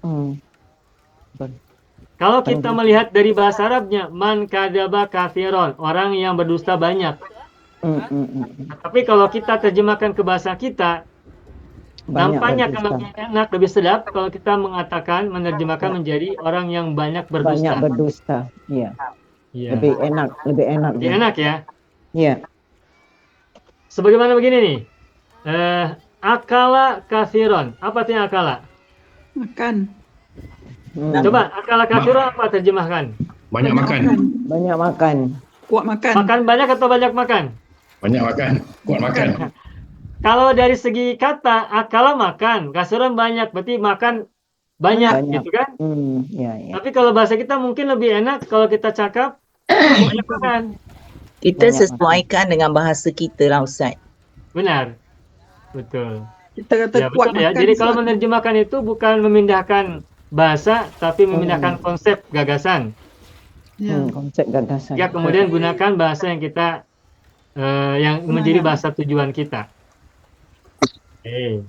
Hmm. Kalau kita melihat dari bahasa Arabnya, man kadzaba katsiran, orang yang berdusta banyak. Tapi kalau kita terjemahkan ke bahasa kita, Banyak nampaknya berdusta. kalau enak, lebih sedap kalau kita mengatakan, menerjemahkan menjadi orang yang banyak berdusta. Banyak berdusta, iya. Iya. Lebih enak, lebih enak. Lebih enak ya. Iya. Sebagaimana begini nih. Akala katsiran. Apa artinya akala? Makan. Coba akala katsiran apa terjemahkan? Banyak makan. Banyak makan. Kuat makan. Makan banyak atau banyak makan? Banyak makan. Kuat makan. Kalau dari segi kata, akala makan, katsiran banyak, berarti makan banyak, Banyak. gitu kan? Iya, iya. Tapi kalau bahasa kita mungkin lebih enak kalau kita cakap banyak makan. Kita Banyak sesuaikan dengan bahasa kita lah Ustaz. Benar. Betul. Kita kata Ya, kuat betul ya. makan. Jadi kalau Ustaz. menerjemahkan itu bukan memindahkan bahasa, tapi memindahkan konsep gagasan. Ya. Konsep gagasan. Ya, kemudian gunakan bahasa yang kita yang menjadi bahasa tujuan kita. Oke.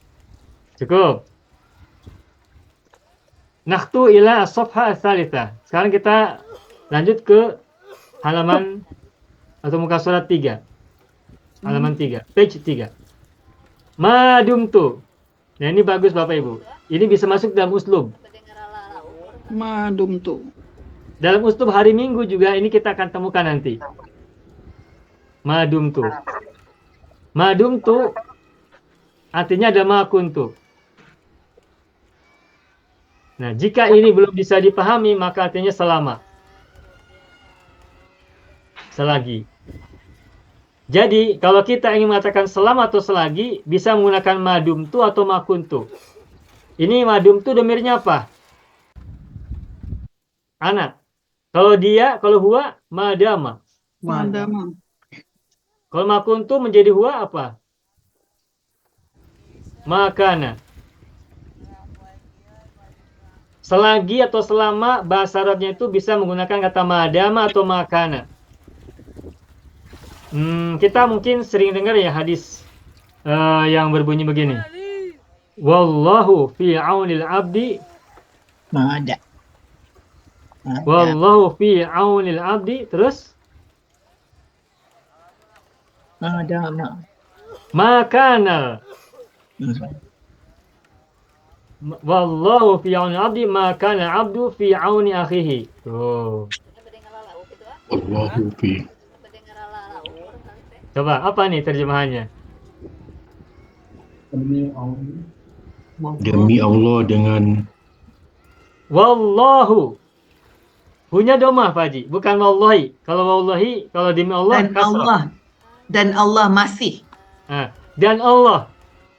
Cukup. Nakhtu ila as-safha ats-tsalitsah. Sekarang kita lanjut ke halaman atau muka surat 3. Halaman 3, page 3. Madumtu. Nah, ini bagus Bapak Ibu. Ini bisa masuk dalam uslub. Madum tu. Dalam uslub hari Minggu juga ini kita akan temukan nanti. Madumtu. Madumtu artinya ada ma kuntu. Nah, jika ini belum bisa dipahami, maka artinya selama. Selagi. Jadi, kalau kita ingin mengatakan selama atau selagi, bisa menggunakan madumtu atau makuntu. Ini madumtu domirnya apa? Anak. Kalau dia, kalau huwa, madama. Madama. Kalau makuntu menjadi huwa apa? Makana. Selagi atau selama bahasa Arabnya itu bisa menggunakan kata madama atau makana. Kita mungkin sering dengar ya hadis yang berbunyi begini. Wallahu fi aunil abdi. Ada. Wallahu fi aunil abdi. Terus? Ada. Makana. Wallahu fi auni abdi ma kana abdu fi auni akhihi. Tuh. Allahu fi. Coba apa nih terjemahannya? Demi Allah dengan Wallahu. Punya domah Pak Haji, bukan wallahi. Kalau wallahi, kalau demi Allah Dan kasrah. Allah. Dan Allah masih. Dan Allah.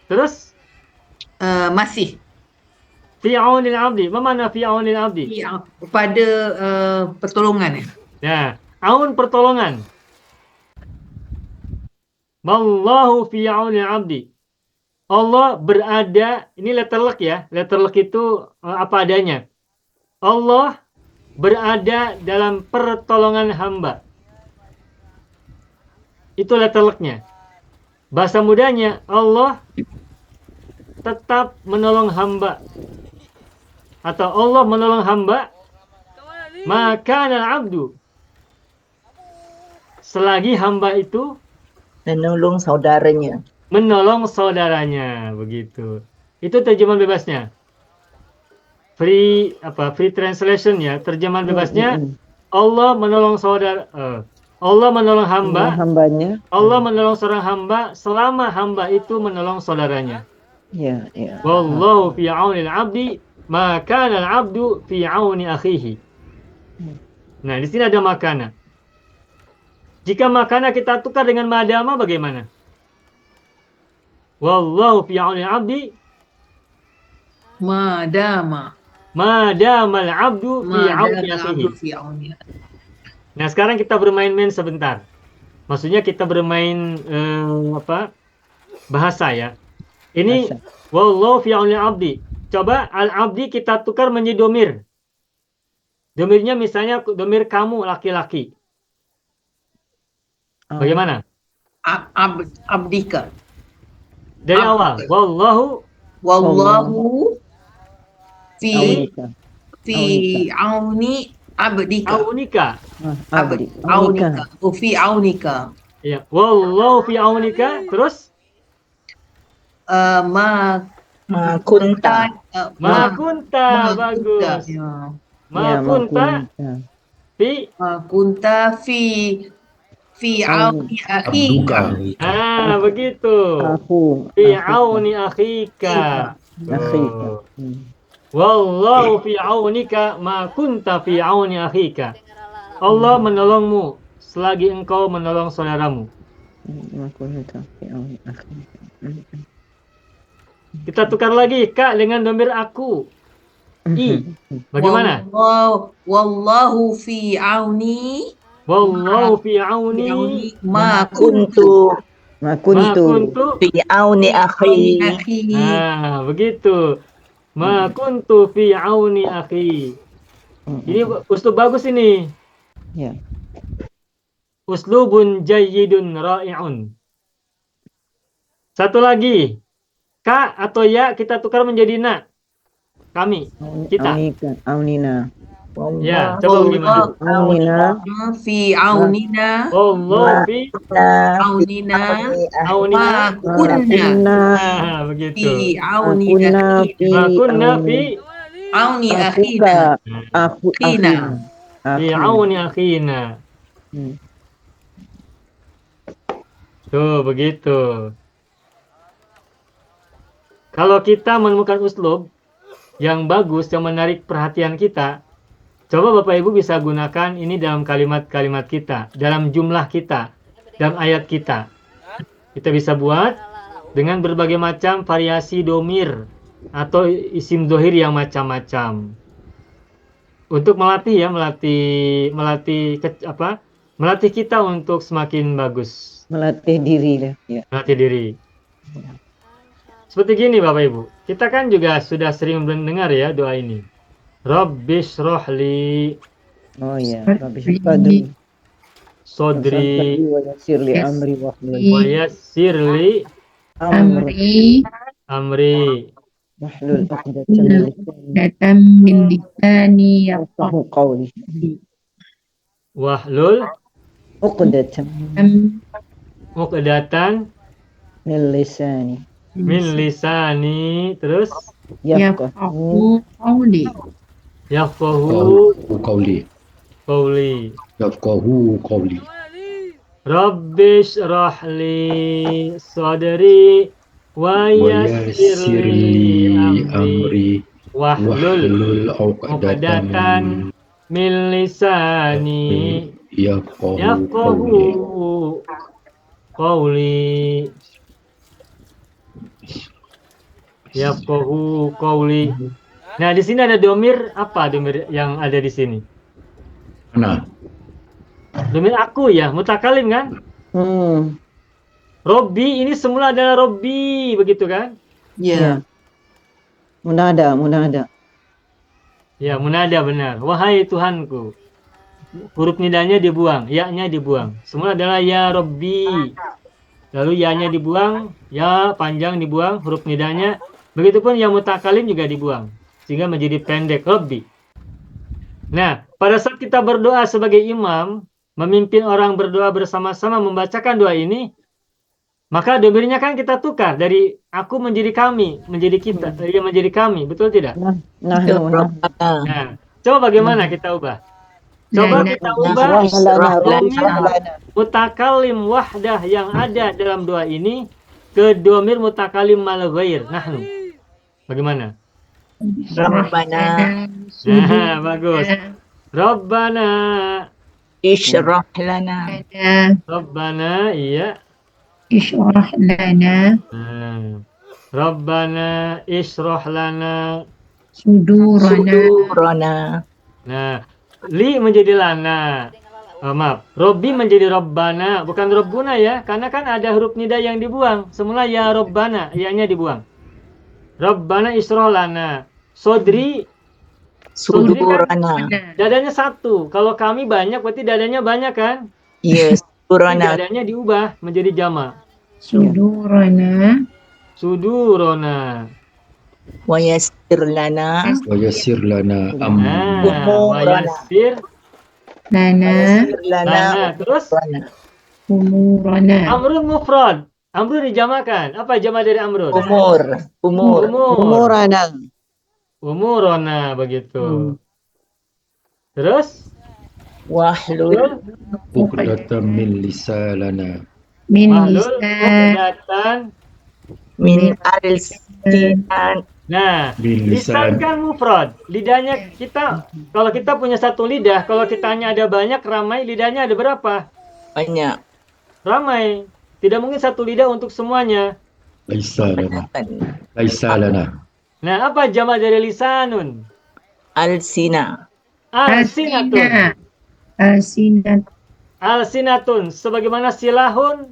Terus Masih. fi aunil abdi. Apa makna fi aunil abdi? Pada pertolongan. Ya, aun pertolongan. Wallahu fi aunil abdi. Allah berada, ini letterlock ya. Letterlock itu apa adanya. Allah berada dalam pertolongan hamba. Itu letterlocknya. Bahasa mudanya, Allah tetap menolong hamba. Atau Allah menolong hamba, maka al-abdu. Selagi hamba itu Menolong saudaranya. menolong saudaranya, begitu. Itu terjemahan bebasnya. Free translation ya, terjemahan bebasnya. Allah menolong Allah menolong hamba. Hambanya. Allah menolong seorang hamba selama hamba itu menolong saudaranya. Ya, ya. Wallahu fi aunil abdi, ma kana al-abdu fi auni akhihi. Nah, di sini ada makana. Jika makana kita tukar dengan madama bagaimana? Wallahu fi aunil abdi Madama. Madamal abdu fi auni Madama akhihi. abdu fi auni. Nah, sekarang kita bermain-main sebentar. Maksudnya kita bermain bahasa ya. Ini Bahasa. wallahu fi auni abdi. Coba al-abdi kita tukar menjadi domir. Domirnya misalnya domir kamu laki-laki. Bagaimana? Abdika. Dari awal. Wallahu Wallahu fi Aunika. fi auni abdika. aunika. Abdi. Aunika. Fi aunika. Ya. Wallahu fi aunika. Terus Ma Ma kunta. ma kunta. Bagus. Ya. Ma kunta fi. Ma kunta fi auni Abduka. akhika. Begitu. Aku. Fi auni akhika. Akhika. Oh. Wallahu fi aunika ma kunta fi auni akhika. Allah menolongmu selagi engkau menolong saudaramu. Aku fi auni akhika. Kita tukar lagi Kak dengan domir aku. I. Bagaimana? Wallahu fi auni Wallahu fi auni ma Kuntu Ma ma kuntu. kuntu. fi auni akhi. akhi. Nah, begitu. Ma kuntu fi auni akhi. Ini uslub bagus ini. Ya. Uslubun jayyidun ra'i'un. Satu lagi. Ka atau ya kita tukar menjadi na. Kami. Kita. Aunika. Aunina. Ya, coba bagaimana? Aunina. Fi aunina Allah fi aunina aunina. ma kunna Kunna. Nah, begitu. fi Kunna aunina fi. Ma kunna fi auni akhina. Aku. Akhina. fi auni akhina. Tuh, begitu. Kalau kita menemukan uslub yang bagus, yang menarik perhatian kita, coba Bapak Ibu bisa gunakan ini dalam kalimat-kalimat kita, dalam jumlah kita, dalam ayat kita. Kita bisa buat dengan berbagai macam variasi domir atau isim dohir yang macam-macam. Untuk melatih ya, melatih kita untuk semakin bagus, Melatih diri lah. Ya. melatih diri. Seperti gini Bapak Ibu, kita kan juga sudah sering mendengar ya doa ini. Rabbish rohli Oh ya. Rabbi Fadli. sodri Wa yassir li amri wa wa yassirli Amri amri wahlul 'uqdatam min lisani datam min lisani yafqahu qawli. wahlul 'Uqdatam uqdatan min lisani min lisani. Terus yafqahu qawli yafqahu Qawli. qawli. Yafqahu qawli. Rabbish rohli sodri wa yassirli amri wahlul Wahlul uqdatan min lisani Yafqahu qawli. yafqahu qawli. Yafqahu qawli. Nah, di sini ada domir apa domir yang ada di sini? Mana? Domir aku ya, mutakalim kan? Robbi ini semula adalah Robbi, begitu kan? Ya. Munada. Ya, munada benar. Wahai Tuhanku. Huruf nidanya dibuang, ya-nya dibuang. Semula adalah ya Robbi. Lalu ya-nya dibuang, ya panjang dibuang, huruf nidanya. Begitupun yang mutakalim juga dibuang. Sehingga menjadi pendek, Robbi. Nah, pada saat kita berdoa sebagai imam, memimpin orang berdoa bersama-sama membacakan doa ini, maka domirnya kan kita tukar dari aku menjadi kami, menjadi kita, dia menjadi kami, betul tidak? Nah, coba bagaimana kita ubah? Coba kita ubah mutakalim wahdah yang ada dalam doa ini ke domir mutakalim mal ghair, nahnu. Bagaimana? Rabbana Nah, bagus. Rabbana. ishrah lana. Rabbana, iya. ishrah lana Nah. Rabbana ishrah lana. Sudurana. Sudurana. Nah, li menjadi lana. Maaf, Robbi menjadi Robbana, bukan Robbuna ya, karena kan ada huruf nida yang dibuang. Semula ya Robbana, ya-nya dibuang. Rabbana ishrah lana. Sodri Sudurana. dadanya satu. Kalau kami banyak, berarti dadanya banyak kan? Yes. Jadi Sudurana. dadanya diubah menjadi jama. Sudurana. Sudurona. Wa yassir lana. Wa yassir lana Nah, Umurana. wayasir Lana. Yassir lana. lana. Terus Umurana. Umurana. amrun mufrad. Amrun dijamakan. Apa jama dari amrun? Umur. Umur. Umurana. Umurona begitu. Terus Wahlul. uqdatam min lisanana. Min mahlul lisan. uqdatan. Min al-sinan. Nah, Min lisan lisan. kan mufrad. Lidahnya kita, kalau kita punya satu lidah, kalau kitanya ada banyak, ramai, lidahnya ada berapa? Banyak. Ramai. Tidak mungkin satu lidah untuk semuanya. Laisa lana. Laisa lana. Nah, apa jama dari lisanun? Al-sina. Alsinatun. Alsinat. Alsinatun. Sebagaimana silahun,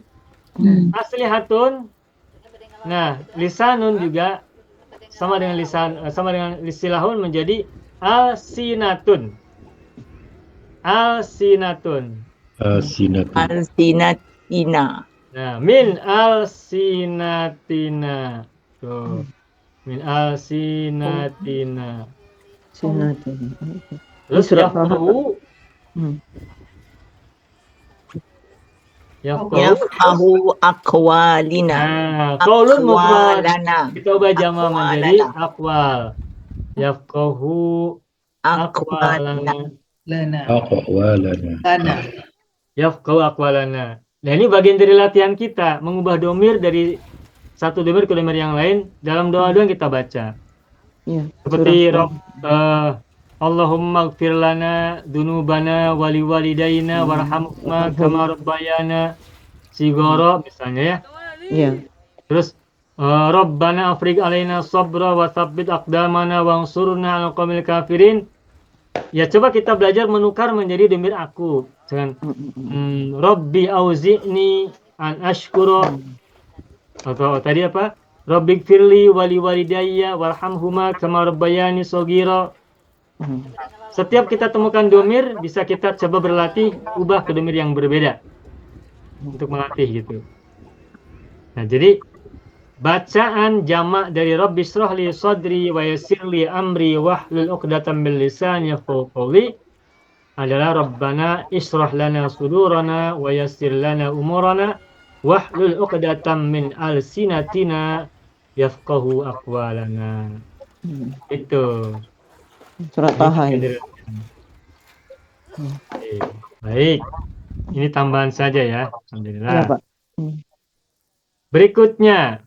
aslihatun. Nah, lisanun juga sama dengan silahun menjadi alsinatun. Alsinatun. Asinatu. Al-sinatina. Nah, min alsinatina. Tuh. Min alsinatina. Sinatin. Terus Surat yafqahu. Yafqahu. Yafqahu aqwalina. Nah, qaulun mufrad. Aqwalana. Kita ubah jama menjadi Aqwalana. aqwal. Yafqahu aqwalana. Aqwalana. Yafqahu aqwalana. Nah, ini bagian dari latihan kita, mengubah domir dari satu domir ke domir yang lain dalam doa-doa yang kita baca. Ya. Seperti Allahumma gfir lana dunubana wali walidayna warhamna kama rabbayana sigara misalnya ya. Ya. Terus Rabbana afriq alaina sabra wa tsabbit aqdamana wansurna 'alal qaumil kafirin. Ya coba kita belajar menukar menjadi domir aku. Dengan Rabbi auzi'ni an ashkura atau tadi apa? Rabbi gfirli wali walidayya warhamhuma kama rabbayani shaghira. Setiap kita temukan domir, bisa kita coba berlatih, ubah ke domir yang berbeda. Untuk melatih gitu. Nah, jadi bacaan jamak dari Rabbi shrahli sadri wa yassirli amri wahlul 'uqdatam min lisani yafqahu qawli adalah Rabbana ishrah lana sudurana wa yassir lana umurana wahlul 'uqdatam min alsinatina yafqahu aqwalana. Itu. Surat Taha. Oke, baik. Ini tambahan saja ya. Alhamdulillah. Ya, Pak. Berikutnya.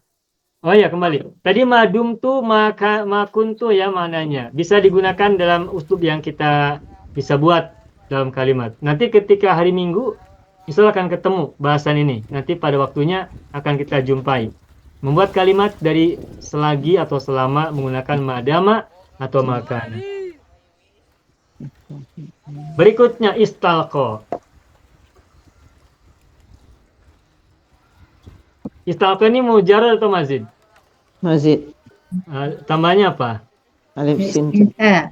Oh ya, kembali. Tadi madum tu makuntu ya maknanya. Bisa digunakan dalam uslub yang kita bisa buat dalam kalimat. Nanti ketika hari Minggu, insya Allah akan ketemu bahasan ini. Nanti pada waktunya akan kita jumpai. Membuat kalimat dari selagi atau selama menggunakan madama atau makana. Berikutnya istalqa. Istalqa ini mujarrad atau mazid? Mazid. Tambahnya apa? Alif sin. Cinta.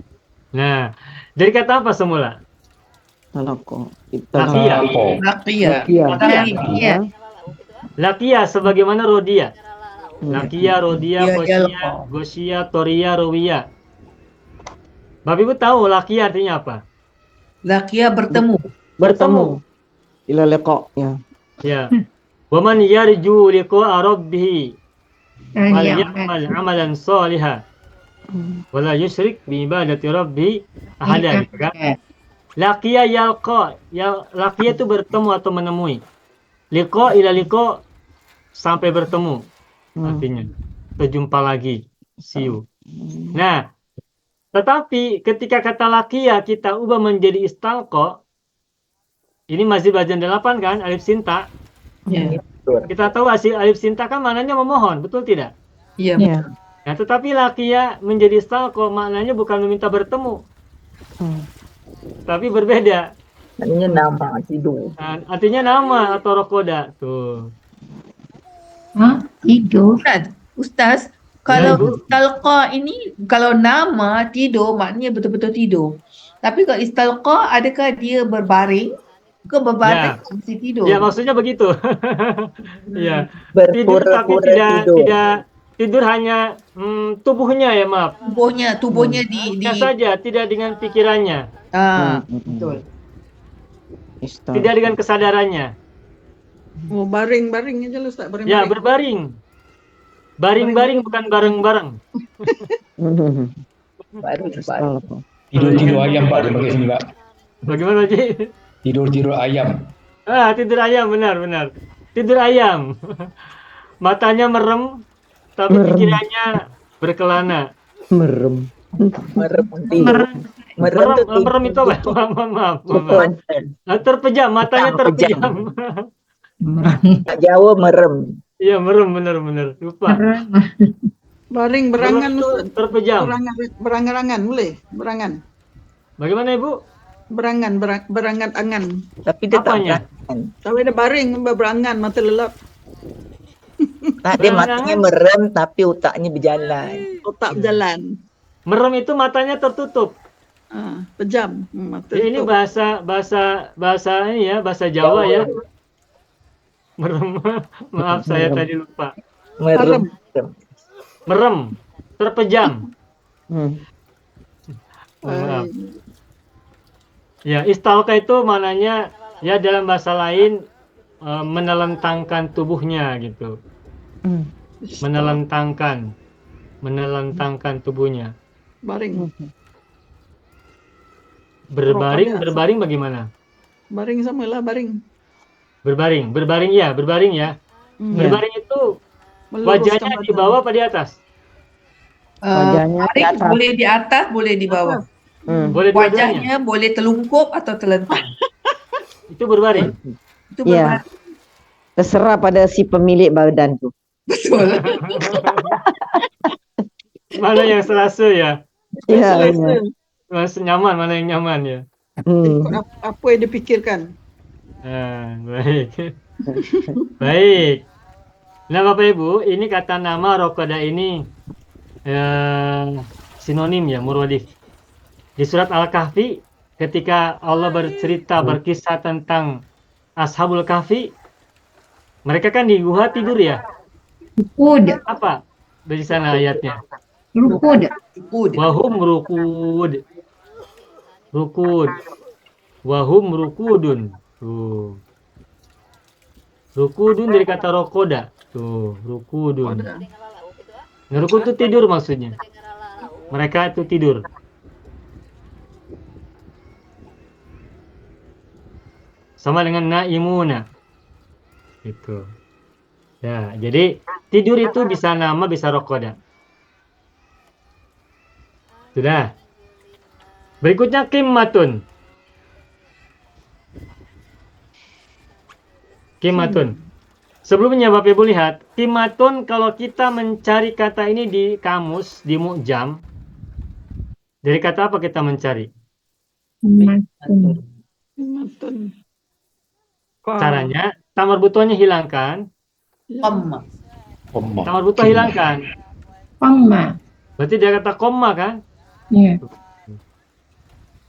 Nah, dari kata apa semula? Talaqo. Laqiya. Iya. Laqiya. Laqiya sebagaimana rodia. Laqiya, rodia, gosya, toria, rowiya. Bapak Ibu tahu laqiya artinya apa? Lakia bertemu. Bertemu. Ila liqa. Ya. Ya. Wa man yarju liqa'a rabbih wal Tanya. ya'mal 'amalan shalihan wa la yusyrik bi ibadati rabbih ahada gitu kan? Laqiya yalqa. Ya, laqiya itu bertemu atau menemui. Liqa ila liqa sampai bertemu artinya. Atau jumpa lagi. See you. Nah, tetapi ketika kata laqiya kita ubah menjadi istalqa, ini masih bagian 8 kan, alif sinta. Ya. Kita tahu alif sinta kan maknanya memohon, betul tidak? Ya, Ya. Nah, tetapi laqiya menjadi istalqa maknanya bukan meminta bertemu, Hmm. tapi berbeda. Maknanya nama tidur. Nah, artinya nama atau rokoda tuh. Hah? Tidur. Ustaz, Ya, kalau Ibu. istalqa ini, kalau nama tidur, maknanya betul-betul tidur. Tapi kalau istalqa, adakah dia berbaring? Ke berbaring, Ya. mesti tidur. Ya, maksudnya begitu. Ya, tidur tapi Berpura-pura tidur. tidak tidur hanya tubuhnya ya, maaf. Tubuhnya Tubuhnya di saja, tidak dengan pikirannya, betul. tidak dengan kesadarannya. Oh, baring-baring aja lu Ustaz, Ya, baring-baring. berbaring. Baring-baring bukan bareng-bareng. Baru Istalqa. Tidur-tidur ayam Pak, dia pakai sini Pak. Bagaimana, Pak Ji? Tidur-tidur ayam. Tidur ayam, benar. Tidur ayam. Matanya merem, tapi Merem. pikirannya berkelana. Merem. merem tidur. Merem tuh Merem itu apa? Maaf. Bukan. Terpejam, matanya Terpejam. terpejam. Tak Jawa merem. Iya, merem, benar. Lupa. Baring berangan Merem itu Ustaz. terpejam. Berangan-angan boleh? Berangan. Bagaimana, Ibu? Berangan-angan. Tapi dia tak Apanya? berangan. Tapi ada baring berangan mata lelap. Tak, dia Berangan. matanya merem tapi otaknya berjalan. Otak berjalan. Merem itu matanya tertutup. Pejam. Mata Ini tutup. bahasa ini ya, bahasa Jawa ya. Merem. Maaf, saya Merem. tadi lupa. Merem. Merem, terpejam. Maaf. Ya, istalqa itu maknanya ya dalam bahasa lain menelentangkan tubuhnya gitu. Menelentangkan tubuhnya. Baring. Berbaring bagaimana? Baring sama lah baring. Berbaring ya. Berbaring itu wajahnya di bawah apa di atas? Wajahnya di Baring atas. boleh di atas, boleh di bawah. Boleh dua-duanya. Wajahnya boleh telungkup atau telentang. Itu berbaring. Itu Ya. berbaring. Terserah pada si pemilik badan tuh. Betul. Mana yang serasa ya? Iya. Mana nyaman, mana yang nyaman ya? Ikut apa yang dipikirkan. Baik. Baik. Nah, Bapak Ibu, ini kata nama rokoda ini sinonim ya, murwadif. Di surat Al-Kahfi, ketika Allah berkisah tentang Ashabul Kahfi, mereka kan di guha tidur ya. Rukud. Apa dari sana ayatnya? Rukud. Wahum rukud. Wahum rukudun. Tuh. Rukudun dari kata rokoda. Tuh, rukudun. Nah, rukud itu tidur maksudnya. Mereka itu tidur. Sama dengan naimuna. Gitu. Ya, jadi tidur itu bisa nama, bisa rokoda. Sudah. Berikutnya qimmatun. Qimmatun. Sebelumnya Bapak Ibu lihat, qimmatun kalau kita mencari kata ini di kamus, di mu'jam, dari kata apa kita mencari? Matun. Caranya, tamar butuhnya hilangkan. Komma. Tamar butuh hilangkan. Pangma. Berarti dia kata koma kan? Ya.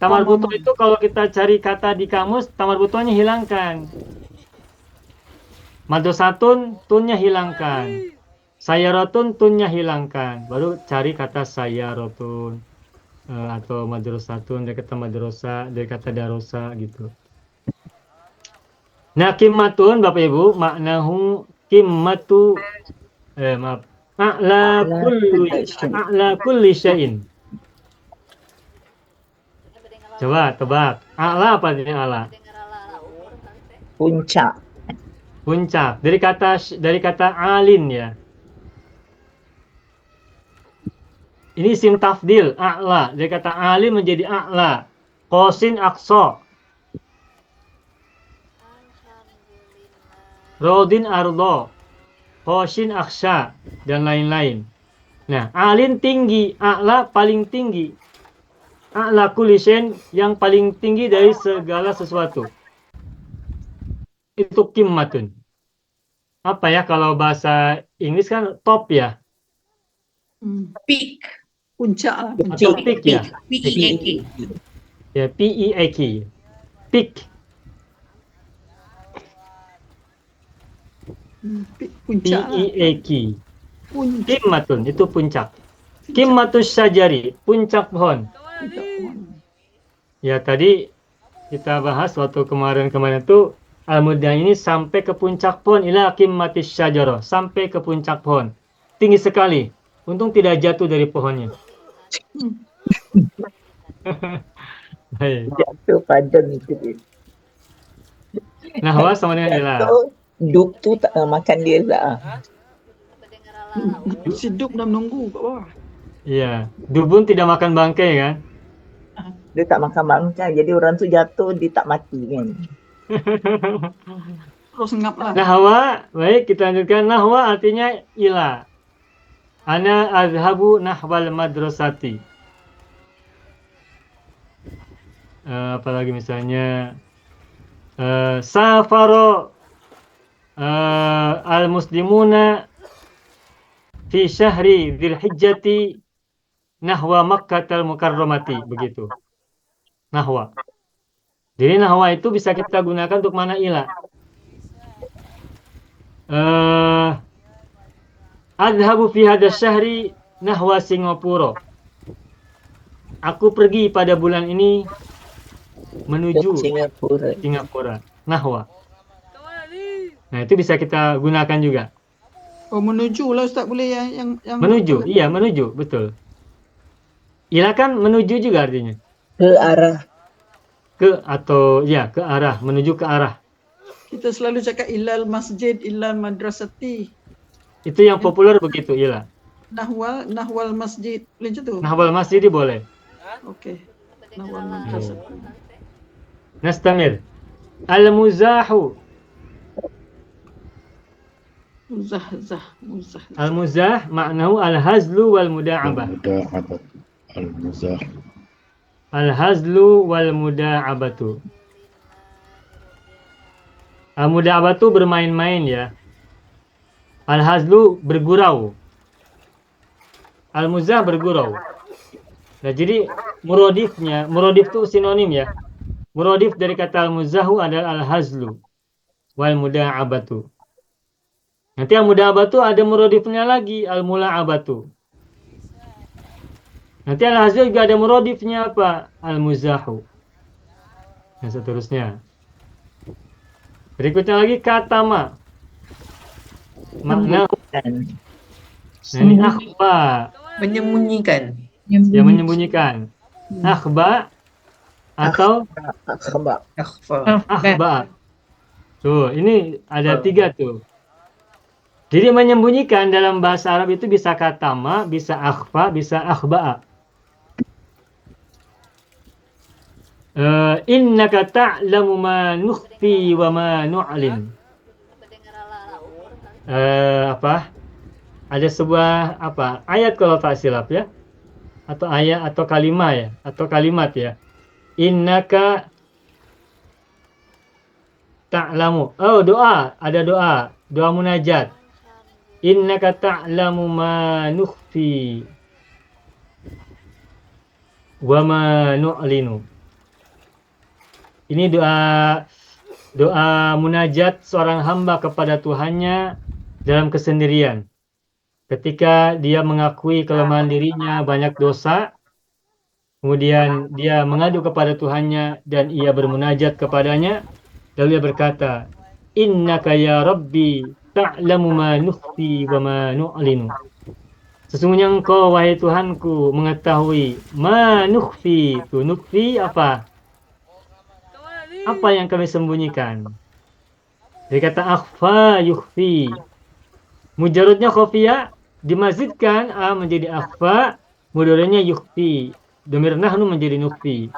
Tamar butuh itu kalau kita cari kata di kamus, tamar butuhnya hilangkan. Madrasatun, tunnya hilangkan. Sayaratun, tunnya hilangkan. Baru cari kata sayaratun. Atau madrasatun, dari kata madrasa, dari kata darosa gitu. Nah, qimmatun Bapak Ibu, maknahu qimmatu a'la kulli syai'in. Coba tebak. A'la apa ini a'la? Puncak. Puncak. Dari kata alin ya. Ini isim tafdil, a'la. Dari kata alin menjadi a'la. Qosin aqsa. Rodin ardo. Qoshin aksha. Dan lain-lain. Nah, alin tinggi, a'la paling tinggi. A'la kulli syai'in yang paling tinggi dari segala sesuatu. Itu qimmatun. Apa ya kalau bahasa Inggris kan top ya, Peak. Puncak lah. atau peak ya. P-E-A-K. Ya, P-E-A-K. Peak. Puncak lah. P-E-A-K. Puncak. Qimmatun itu puncak. Qimmatus syajari, puncak pohon. Ya tadi kita bahas waktu kemarin itu Al-Muddain ini sampai ke puncak pohon, ila qimmatis syajara, sampai ke puncak pohon. Tinggi sekali. Untung tidak jatuh dari pohonnya. Baik. Jatuh padam itu dia. Nahwa sama dengan ila. So, duk tu tak makan dia lah. Si Duk dah menunggu kat bawah. Iya. Dubun tidak makan bangkai kan? Dia tak makan bangkai. Jadi orang tu jatuh, dia tak mati kan. Terus ngap lah. Nahwa, baik kita lanjutkan. Nahwa artinya ila. Ana azhabu nahwal madrasati. Apalagi misalnya safaro al-muslimuna fi syahri dzilhijjati nahwa Makkatal Mukarramati, begitu. Nahwa. Jadi nahwa itu bisa kita gunakan untuk mana ila. Adhabu fi hadha syahri nahwa Singapura. Aku pergi pada bulan ini menuju Singapura. Nahwa. Nah, itu bisa kita gunakan juga. Oh, menuju lah Ustaz, boleh yang Menuju, iya menuju, betul. Ila kan menuju juga artinya. Ke arah. Ke atau ya ke arah, menuju ke arah. kita selalu cakap ilal masjid, ilal madrasati. Itu yang populer begitu, ila. Nahwal masjid. Boleh macam tu? Nahwal masjid boleh. Okey. Nahwal madrasati. Nastamir. Al-muzahu. Muzah. Al-muzah maknahu al-hazlu wal muda'abah. Al-muzah. Al-hazlu wal muda'abatu. Al-muda'abatu bermain-main ya. Al-hazlu bergurau. Al-muzah bergurau. Nah, jadi muradif itu sinonim ya. Muradif dari kata al-muzahu adalah al-hazlu wal muda'abatu. Nanti al-muda'abatu ada muradifnya lagi, al-mula'abatu. Nanti al-hazlu juga ada muradifnya apa? Al-muzahu. Dan seterusnya. Berikutnya lagi katama. Makna ini akhba, Menyembunyikan. yang menyembunyikan. Akhba atau Akhbar. akhba. Tuh, ini ada tiga tuh. Jadi menyembunyikan dalam bahasa Arab itu bisa katama, bisa akhfa, bisa akhba. Innaka ta'lamu ma nukhfi wa ma nu'lin. Ada sebuah ayat kalau tak silap ya, atau ayat atau kalimat ya, atau kalimat ya. Innaka ta'lamu. Oh, ada doa munajat. Innaka ta'lamu ma nukhfi wa ma nu'linu. Ini doa munajat seorang hamba kepada Tuhannya dalam kesendirian. Ketika dia mengakui kelemahan dirinya, banyak dosa, kemudian dia mengadu kepada Tuhannya dan ia bermunajat kepadanya, lalu dia berkata, Innaka ya Rabbi ta'lamu ma nukhfi wa ma nu'linu. Sesungguhnya engkau, wahai Tuhanku, mengetahui ma nukhfi. Itu nukhfi apa? Apa yang kami sembunyikan? Dia kata akhfa yukhfi. Mujarradnya khafiyah dimazidkan a menjadi akhfa, mudoranya yukhfi. Dhamir nahnu menjadi nukhfi.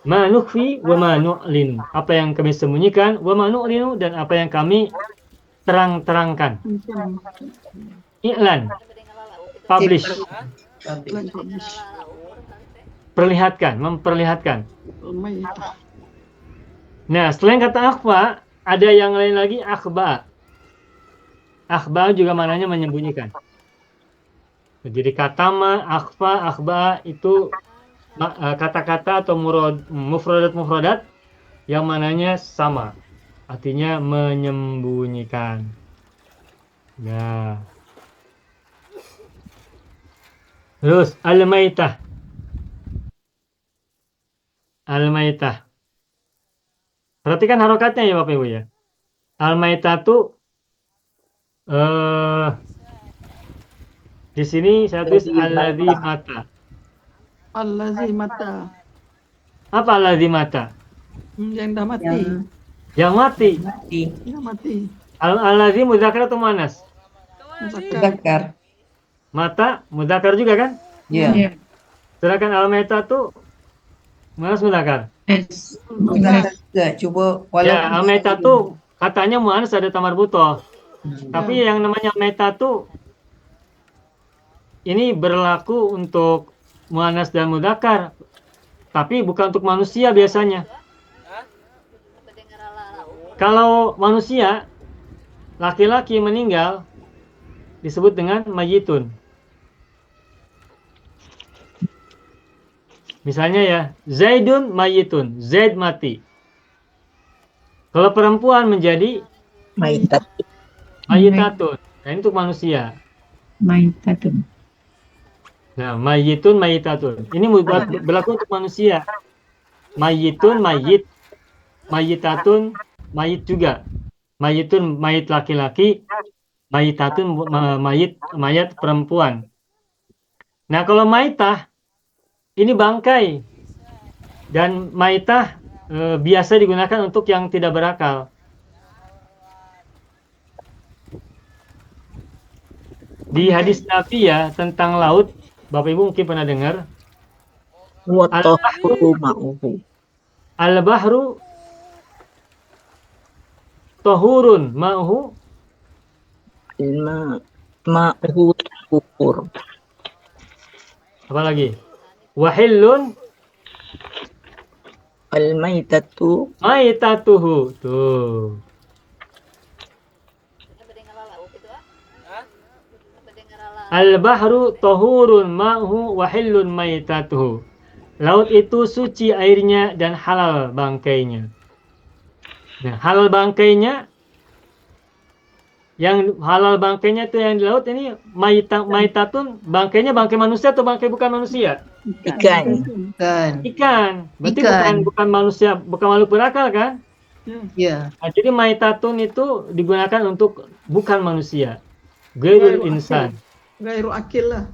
Ma nukhfi wa ma nu'linu. Apa yang kami sembunyikan, wa ma nu'linu, dan apa yang kami terang-terangkan. I'lan. publish. Lan publish. Perlihatkan, memperlihatkan. Maitah. Nah, selain kata akhfa, ada yang lain lagi akhba. Akhba juga maknanya menyembunyikan. Jadi katama, akhfa, akhba itu kata-kata atau mufradat yang mananya sama. Artinya menyembunyikan. Nah. Terus al-maitah. Al-maitah. Perhatikan harokatnya ya Bapak Ibu ya. Al-maitah itu di sini saya tulis alladzi mata. Allazi mata. Apa alladzi mata? Yang dah mati. Yang mati. Yang mati. Alladzi muzakkar atau muannas? Muzakkar. Bakar. Mata muzakkar juga kan? Ya. Sedangkan al-maitah itu muannas muzakkar. Yes. Bakar juga. Coba Ya, al-maitah itu katanya muannas ada tamar butoh. Tapi yang namanya al-maitah itu ini berlaku untuk muannas dan muzakkar. Tapi bukan untuk manusia biasanya. Kalau manusia laki-laki meninggal disebut dengan mayitun. Misalnya ya, Zaidun mayitun, Zaid mati. Kalau perempuan menjadi Maitat. mayitatun. Nah, ini untuk manusia. Maitatun. Nah, mayitun, mayitatun. Ini berlaku untuk manusia. Mayitun, mayit. Mayitatun, mayit juga. Mayitun, mayit laki-laki. Mayitatun, mayat perempuan. Nah, kalau maitah, ini bangkai. Dan maitah biasa digunakan untuk yang tidak berakal. Di hadis Nabi ya, tentang laut, Bapak Ibu mungkin pernah dengar. Wa tahuru ma'uhu. Al-bahru tahurun ma'uhu. Ma'uhu tahur. Apa lagi? Wahillun Al-maitatu maitatuhu. Tuh. Al-bahru tahurun ma'uhu wahillun maitatuhu. Laut itu suci airnya dan halal bangkainya. Nah, halal bangkainya, yang halal bangkainya itu yang di laut ini maitatun, bangkainya bangkai manusia atau bangkai bukan manusia? ikan. Kan. Ikan. Berarti Ikan. bukan manusia, bukan makhluk berakal kan? Ya. Nah, jadi maitatun itu digunakan untuk bukan manusia. Gairul insan. Gairu akil lah.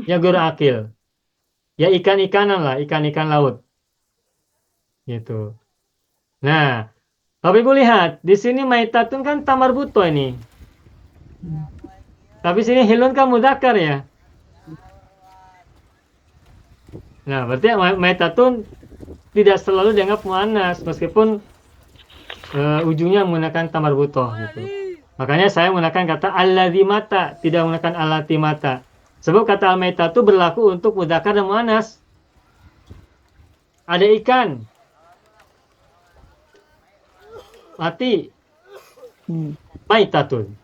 Ya gairul akil. Ya ikan-ikanan lah, ikan-ikan laut. Gitu. Nah, Bapak Ibu lihat, di sini maitatun kan tamar buto ini. Tapi sini hilun kan mudzakkar ya. Nah, berarti maitatun tidak selalu dianggap muannas meskipun ujungnya menggunakan tamar butoh gitu. Makanya saya menggunakan kata alladzi mata, tidak menggunakan allati mata. Sebab kata al-maitatu berlaku untuk mudzakkar dan muannas. Ada ikan mati, maitatun.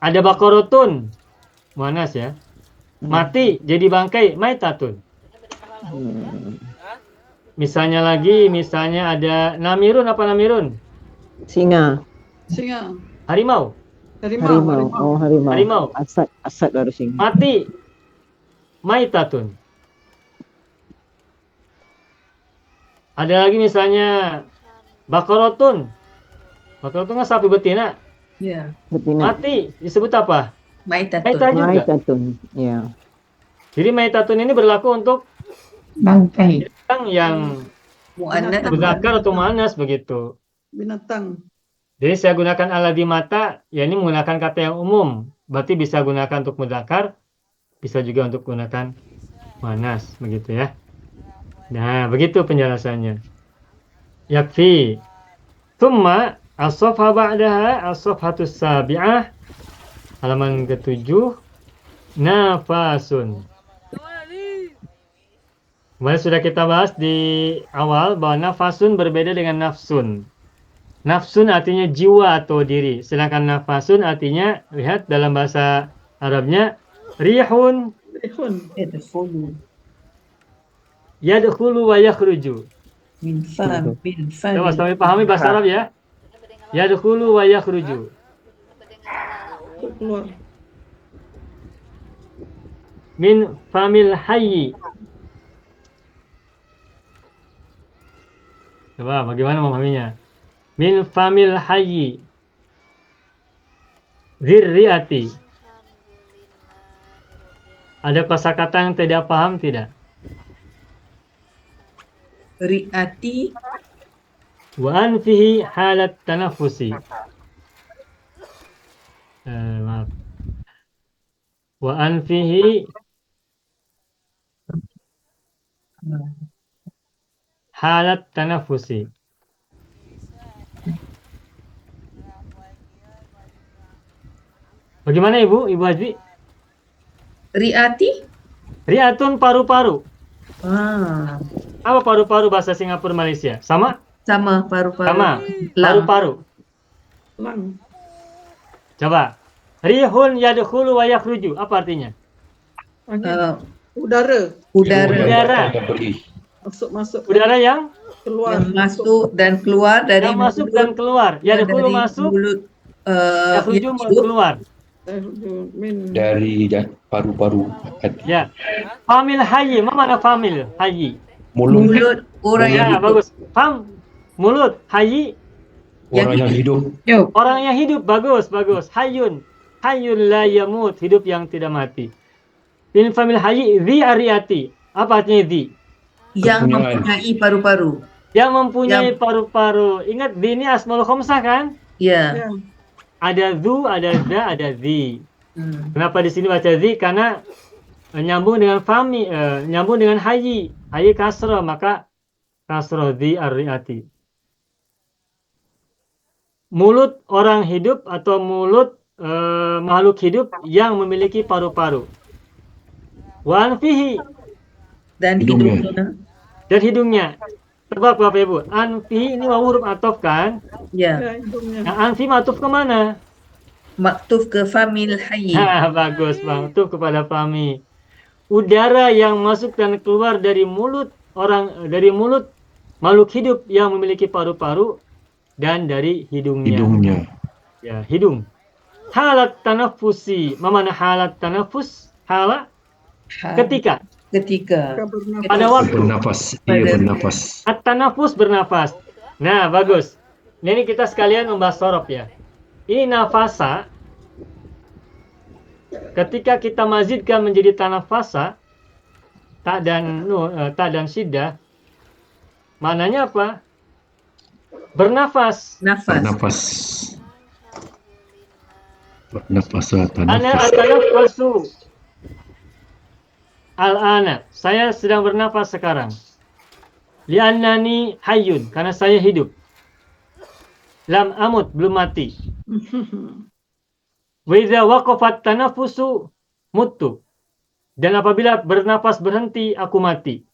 Ada bakorotun, muannas ya. Mati jadi bangkai, maitatun. Misalnya ada namirun, apa namirun? Singa. Singa. Harimau. Harimau. Oh, harimau. Harimau. Asad baru singa. Mati, maitatun. Ada lagi misalnya bakorotun. Bakorotun kan sapi betina. Ya. Betina. Mati disebut apa? Maitatun. Maitah juga. Maitatun. Ya. Jadi maitatun ini berlaku untuk Bangkai. yang Mu'annas. mudzakkar atau muannas begitu. Binatang. Jadi saya gunakan alladzi mata, ya ini menggunakan kata yang umum. Berarti bisa gunakan untuk mudzakkar, bisa juga untuk gunakan muannas begitu ya. Nah, begitu penjelasannya. Yakfi. Tsumma as-safha ba'daha as-safhatus sabi'ah, halaman ke-7. nafasun. Kemarin sudah kita bahas di awal bahwa nafasun berbeda dengan nafsun. Nafsun artinya jiwa atau diri, sedangkan nafasun artinya, lihat dalam bahasa Arabnya, rihun Rihun. yadkhulu wa yakhruju. Min fam, min fam. Coba sampai pahami bahasa Arab ya. Yadkhulu wa yakhruju. Keluar. Min famil hayyi. Coba bagaimana memahaminya? Min famil hayyi. Zirriati. Ada kosakata yang tidak paham tidak? Ri'ati Wa anfihi halat tanafusi. Maaf. Wa anfihi halat tanafusi. Bagaimana Ibu Haji? Ri'ati? Riatun paru-paru. Ah, Apa paru-paru bahasa Singapura Malaysia? Sama? sama paru-paru. Sama. Lam. Paru-paru. Lang. Coba. Rihun yadkhulu wa yakhruju. Apa artinya? Angin. Udara. Udara. Masuk. Udara yang Keluar. Yang masuk dan keluar dari masuk mulut, dan keluar. Yadkhulu dari masuk, mulut, yakhruju yang keluar. Min. Dari paru-paru hati. Ya. Famil hayyi. Apa makna famil hayyi? Mulut mulut orang yang Ya, bagus. Fam. Mulut. Hayyi. orang yang hidup. Orang yang hidup. Bagus, bagus. Hayyun. Hayyun la yamut. Hidup yang tidak mati. Min famil hayyi. Dhi ariati. Apa artinya dhi? yang Kepunyaan. mempunyai paru-paru. Yang mempunyai paru-paru. Ingat, dhi ini asmaul khamsah kan? Ya. Ya. Ada dhu, ada dha, ada dhi. Hmm. Kenapa di sini baca dhi? Karena nyambung dengan fami, nyambung dengan hayyi. Hayyi kasrah, maka kasrah dhi ar-ri'ati. Mulut orang hidup atau mulut makhluk hidup yang memiliki paru-paru. Wa anfihi, Dan Hidungnya. hidungnya. dan hidungnya. Tebak Bapak Ibu, anfihi ini huruf atof kan? Ya. Ya, hidungnya. Nah, anfi matuf kemana? Maktuf ke famil hayyi. Bagus Bang, itu kepada Fahmi. Udara yang masuk dan keluar dari mulut makhluk hidup yang memiliki paru-paru dan dari hidungnya. Hidungnya. Ya, hidung. Halat tanafusi. Mana halat tanafus? Hala ketika Ketika. Bernafas. pada waktu Bernafas. Dia bernafas. at-tanafus bernafas. Nah, bagus. Ini kita sekalian membahas sorof ya. Ini nafasa. Ketika kita mazidkan menjadi tanafasa, tak dan syiddah, maknanya apa? Bernafas. Nafas. Bernafas. Bernafas. Ana Tanafas. atanafasu. Al-ana, saya sedang bernafas sekarang. Li'annani hayyun, karena saya hidup. Lam amut, belum mati. Wa idza waqafat tanafusu muttu. Dan apabila bernafas berhenti, aku mati.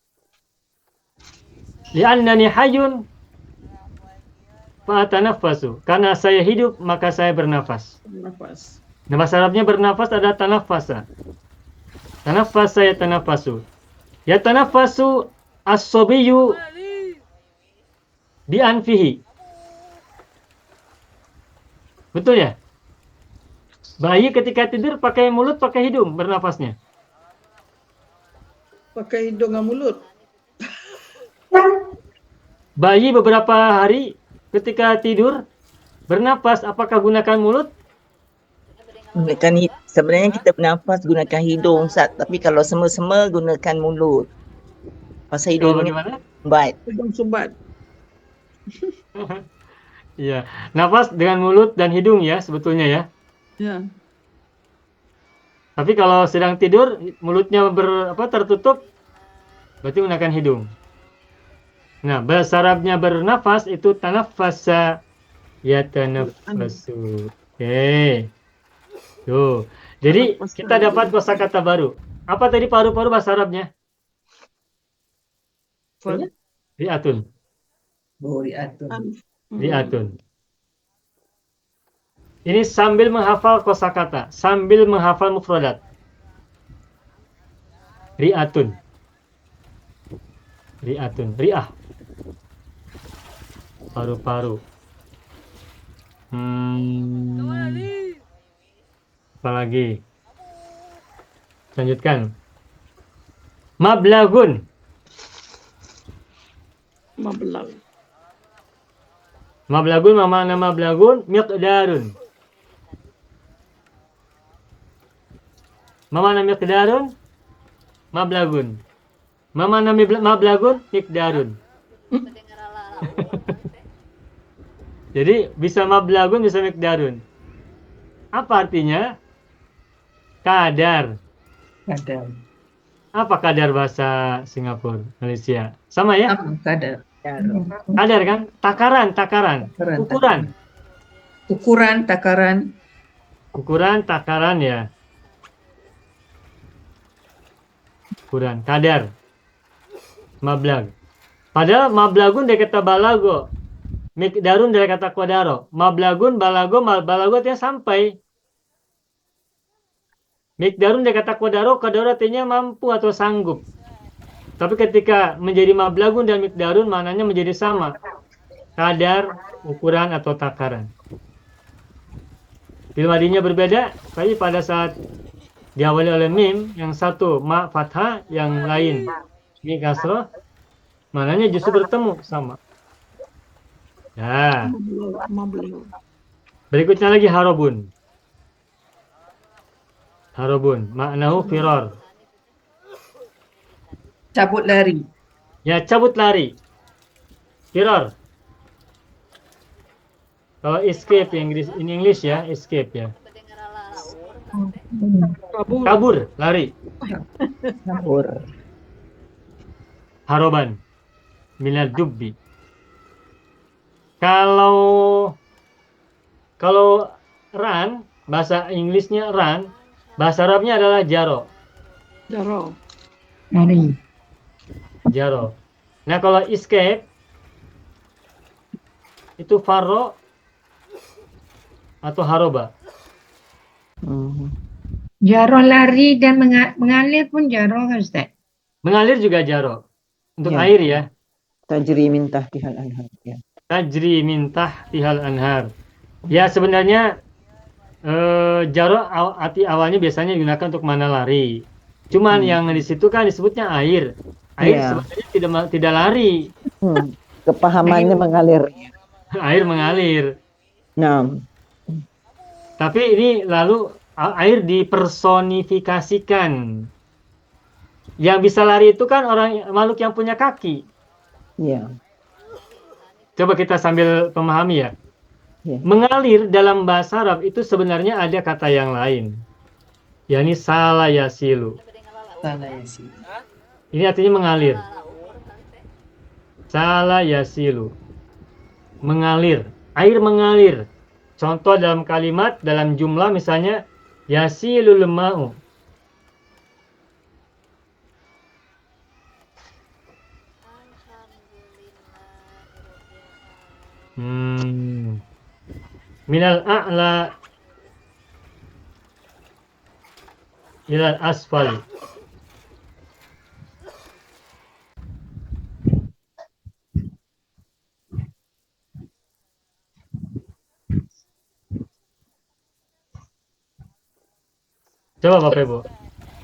Li'annani hayyun fa atanaffasu. Karena saya hidup, maka saya bernafas. Bernafas. Nah, bahasa Arabnya bernafas adalah tanafasa. Tanafasa ya tanafasu. Ya tanafasu as-sobiyu bi anfihi. Betul ya? Bayi ketika tidur pakai mulut, pakai hidung bernafasnya. Pakai hidung dan mulut. Bayi beberapa hari ketika tidur bernafas, apakah gunakan mulut? Sebenarnya kita bernafas gunakan hidung, Ustaz. Tapi kalau semua-semua gunakan mulut. Pasal Coba hidung ni bagaimana? baik. Hidung sumbat. Iya, nafas dengan mulut dan hidung ya sebetulnya ya. Ya. Tapi kalau sedang tidur mulutnya tertutup, berarti gunakan hidung. Nah, bahasa Arabnya bernafas itu tanaffasa yatanaffasu. Oke. Tuh. Jadi kita dapat kosakata baru. Apa tadi paru-paru bahasa Arabnya? Ri'atun. Ri'atun. Ini sambil menghafal kosakata, sambil menghafal mufradat. Ri'atun. Ri'atun. Ri'ah. Paru-paru. Apa lagi? Lanjutkan. Mablagun. Mablag. Mablagun, ma makna mablagun? Miqdarun. Ma makna miqdarun? Mablagun. Ma makna mablagun? Miqdarun. Jadi bisa mablagun, bisa miqdarun. Apa artinya? Kadar. Kadar. Apa kadar bahasa Singapura, Malaysia? Sama ya? Kadar. Kadar kan? Takaran. Ukuran. Ukuran, takaran. Ukuran, takaran ya. Ukuran, kadar. Mablag. Padahal mablagun dari kata balago. Miqdarun dari kata kodaro. Mablagun, balago artinya sampai. Miqdarun dari kata kodaro artinya mampu atau sanggup. Tapi ketika menjadi mablagun dan miqdarun maknanya menjadi sama. Kadar, ukuran atau takaran. Fi'il madinya berbeda, tapi pada saat diawali oleh mim, yang satu ma fathah, yang lain mi kasroh, maknanya justru bertemu sama. Ya. Mablag. Berikutnya lagi harobun. Harobun, maknahu firar. Cabut lari. Ya, cabut lari. Firar. Kalau escape in English ya, escape ya. Kabur, lari. Kabur. Haroban. Minal dubbi. Kalau run, bahasa Inggrisnya run, bahasa Arabnya adalah jaro. Jaro. Lari. Jaro. Nah, kalau escape itu farro atau haroba. Jaro lari dan mengalir pun jaro kan Ustaz? Mengalir juga jaro. Untuk Ya. air ya. Tajri min tahtihal anhar. Ya. Tajri min tahtihal anhar. Ya, sebenarnya jaro awalnya biasanya digunakan untuk mana lari. Cuman yang di situ kan disebutnya air. Air Iya. sebenarnya tidak lari. Kepahamannya mengalir. Air mengalir. Nah, Tapi ini lalu air dipersonifikasikan. Yang bisa lari itu kan makhluk yang punya kaki. ya. Coba kita sambil memahami ya. Ya. Mengalir dalam bahasa Arab itu sebenarnya ada kata yang lain. yakni sala yasilu. Ini artinya mengalir. Sala yasilu. Mengalir. Air mengalir. Contoh dalam kalimat, dalam jumlah misalnya yasilul ma'u. Minal a'la ilal asfali. Coba Bapak Ibu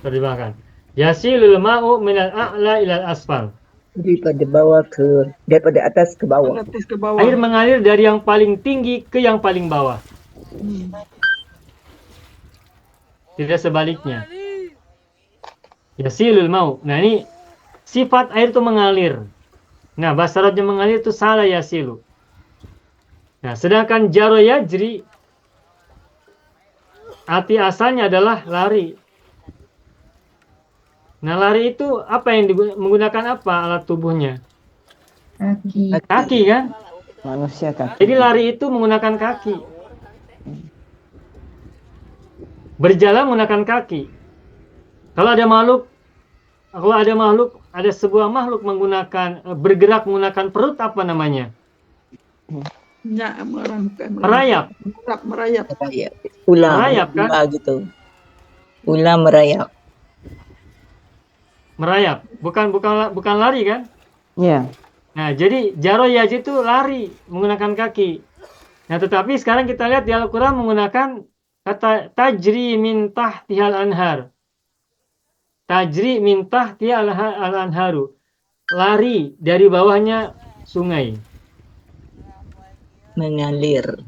terjemahkan. Yasilul ma'u minal a'la ilal asfal. Daripada atas ke bawah. Atas ke bawah. Air mengalir dari yang paling tinggi ke yang paling bawah. Tidak sebaliknya. Yasilul ma'u. Nah ini sifat air itu mengalir. Nah bahasa Arabnya mengalir itu sala yasilu. Nah sedangkan jaro yajri arti asalnya adalah lari. Nah lari itu apa yang menggunakan apa alat tubuhnya? Kaki. Kaki kan? Manusia kaki. Jadi lari itu menggunakan kaki. berjalan menggunakan kaki. Kalau ada makhluk, ada sebuah makhluk bergerak menggunakan perut, apa namanya? Nyak orang bukan Merayap. merayap. Merayap. Ular. Merayap, kan? Ular gitu. Ular merayap. Merayap. Bukan lari, kan? Ya. Nah, jadi jaro yajri itu lari menggunakan kaki. Nah, tetapi sekarang kita lihat di Al-Quran menggunakan kata tajri min tahtihal anhar. Tajri min tahtihal anharu. Lari dari bawahnya sungai. Mengalir.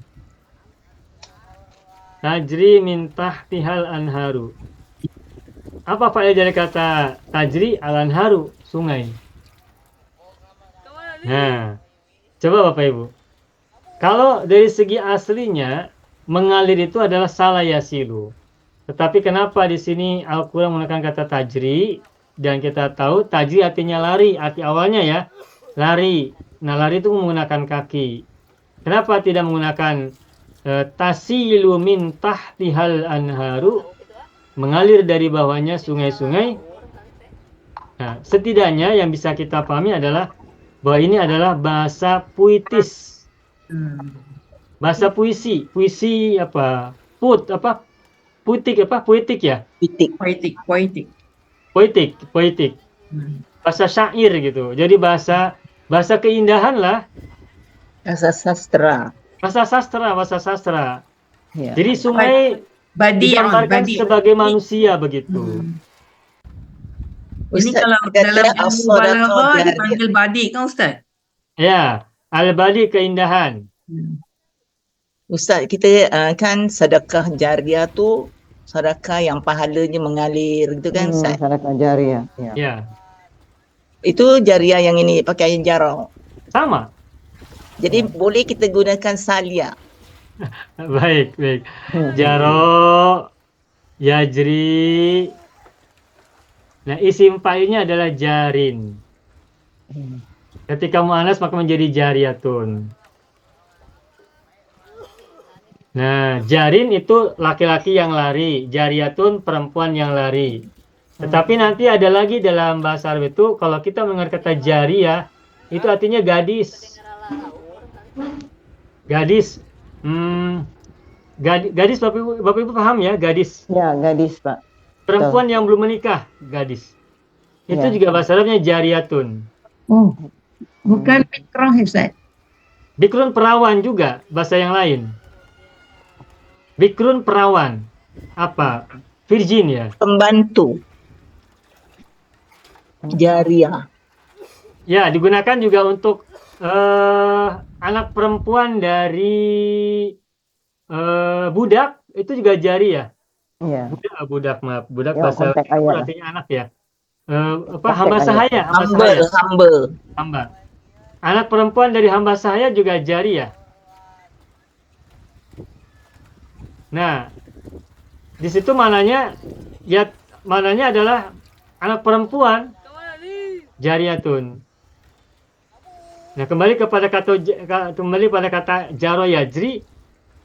Tajri min tahtihal anharu. Apa faedah dari kata tajri al-anharu? Sungai. Nah, coba Bapak Ibu. Kalau dari segi aslinya, mengalir itu adalah salah yasilu. Tetapi kenapa di sini Al-Quran menggunakan kata tajri, dan kita tahu tajri artinya lari, arti awalnya ya, lari. Nah, lari itu menggunakan kaki. Kenapa tidak menggunakan tasilu min tahtihal anharu, mengalir dari bawahnya sungai-sungai? Nah, setidaknya yang bisa kita pahami adalah bahwa ini adalah bahasa puitis. Bahasa puisi apa? Puitik ya? Poetik. Bahasa syair gitu. Jadi bahasa keindahan lah. Bahasa sastra. Bahasa sastra. Ya. Jadi sungai digambarkan sebagai manusia begitu. Ini Ustaz, kalau kata dalam ilmu as-sadaqah balaghah jariyah. dipanggil badi kan Ustaz? Ya, al-badi keindahan. Ustaz, kita kan sedekah jariah tu sedekah yang pahalanya mengalir gitu kan Ustaz. Sedekah jariah. Ya. Ya, Itu jariah yang ini pakai jaro. sama. Jadi boleh kita gunakan salia. Baik. Jaro, yajri. Nah, isim fa'ilnya adalah jarin. Ketika mu'annas maka menjadi jariyatun. Nah, jarin itu laki-laki yang lari, jariyatun perempuan yang lari. Tetapi nanti ada lagi dalam bahasa Arab itu, kalau kita mendengar kata jariyah, itu artinya gadis. Gadis. Gadis Bapak Ibu paham ya, gadis. Ya, gadis, Pak. Perempuan yang belum menikah, gadis. Itu Ya. juga bahasa Arabnya jariyatun. Oh, bukan mikroh Ustaz. Bikrun perawan juga, bahasa yang lain. Bikrun perawan. Apa? Virgin ya? Pembantu. Jariah. Ya, digunakan juga untuk anak perempuan dari budak, itu juga jari ya? Ya. Budak Ya, bahasa konteks ayat lah. artinya anak ya. Konteks Hamba ayat. sahaya, hamba. Anak perempuan dari hamba sahaya juga jari ya. Nah, di situ mananya adalah anak perempuan jariyatun. Nah, kembali pada kata jaro yajri,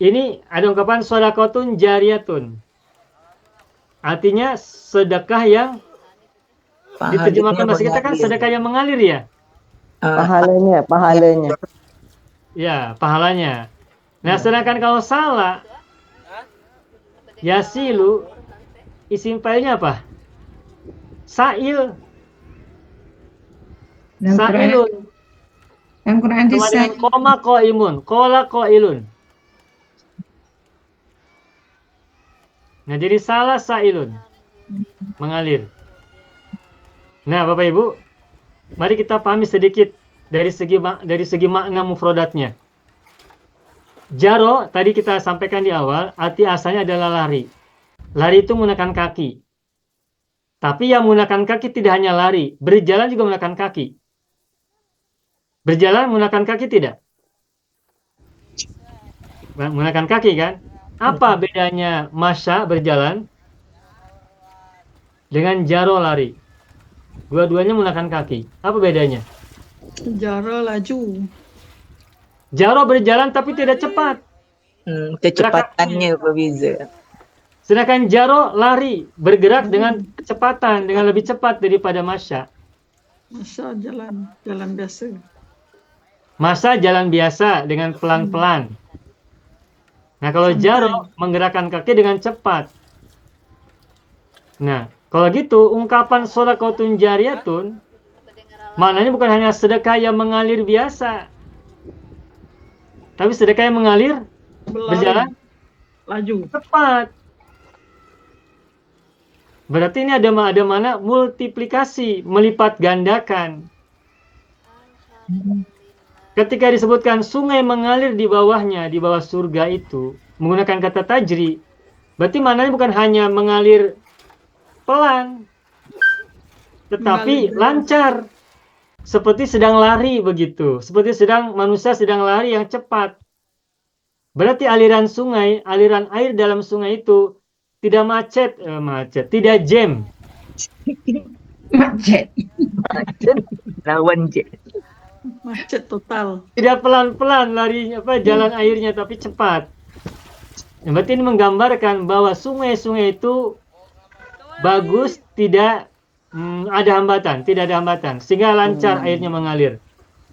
ini ada ungkapan shadaqatun jariyatun. Artinya sedekah yang diterjemahkan bahasa kita kan sedekah yang mengalir ya. Pahalanya. Ya, pahalanya. Nah, sedangkan kalau salah yasilu, isim fa'ilnya apa? Sa'il. Sa'ilun. Dalam Quran itu Sama dengan koma qa'imun, qala qa'ilun. Nah, jadi salah sa'ilun, mengalir. Nah, Bapak Ibu, mari kita pahami sedikit dari segi makna mufradatnya. Jaro tadi kita sampaikan di awal, arti asalnya adalah lari. Lari itu menggunakan kaki. Tapi yang menggunakan kaki tidak hanya lari, berjalan juga menggunakan kaki. Berjalan menggunakan kaki tidak? Menggunakan kaki kan? Apa bedanya masya berjalan dengan jaro lari? Dua-duanya menggunakan kaki. Apa bedanya? Jaro laju. Jaro berjalan tapi tidak cepat. Kecepatannya berbeza. Sedangkan jaro lari, bergerak dengan kecepatan, dengan lebih cepat daripada masya. Masa jalan biasa. Masa jalan biasa dengan pelan-pelan. Nah, kalau jaro menggerakkan kaki dengan cepat. Nah, kalau gitu ungkapan shadaqatun jariyatun maknanya bukan hanya sedekah yang mengalir biasa, tapi sedekah yang mengalir berjalan Laju. cepat. Berarti ini ada mana multiplikasi, melipat gandakan. Ketika disebutkan sungai mengalir di bawahnya, di bawah surga itu, menggunakan kata tajri, berarti maknanya bukan hanya mengalir pelan, tetapi lancar. Seperti sedang lari begitu. Seperti manusia sedang lari yang cepat. Berarti aliran sungai, aliran air dalam sungai itu tidak macet, tidak jam. Macet. Lawan je. Macet total. Tidak pelan-pelan lari jalan airnya, tapi cepat. Berarti ini menggambarkan bahwa sungai-sungai itu bagus, tidak ada hambatan, tidak ada hambatan, sehingga lancar airnya mengalir.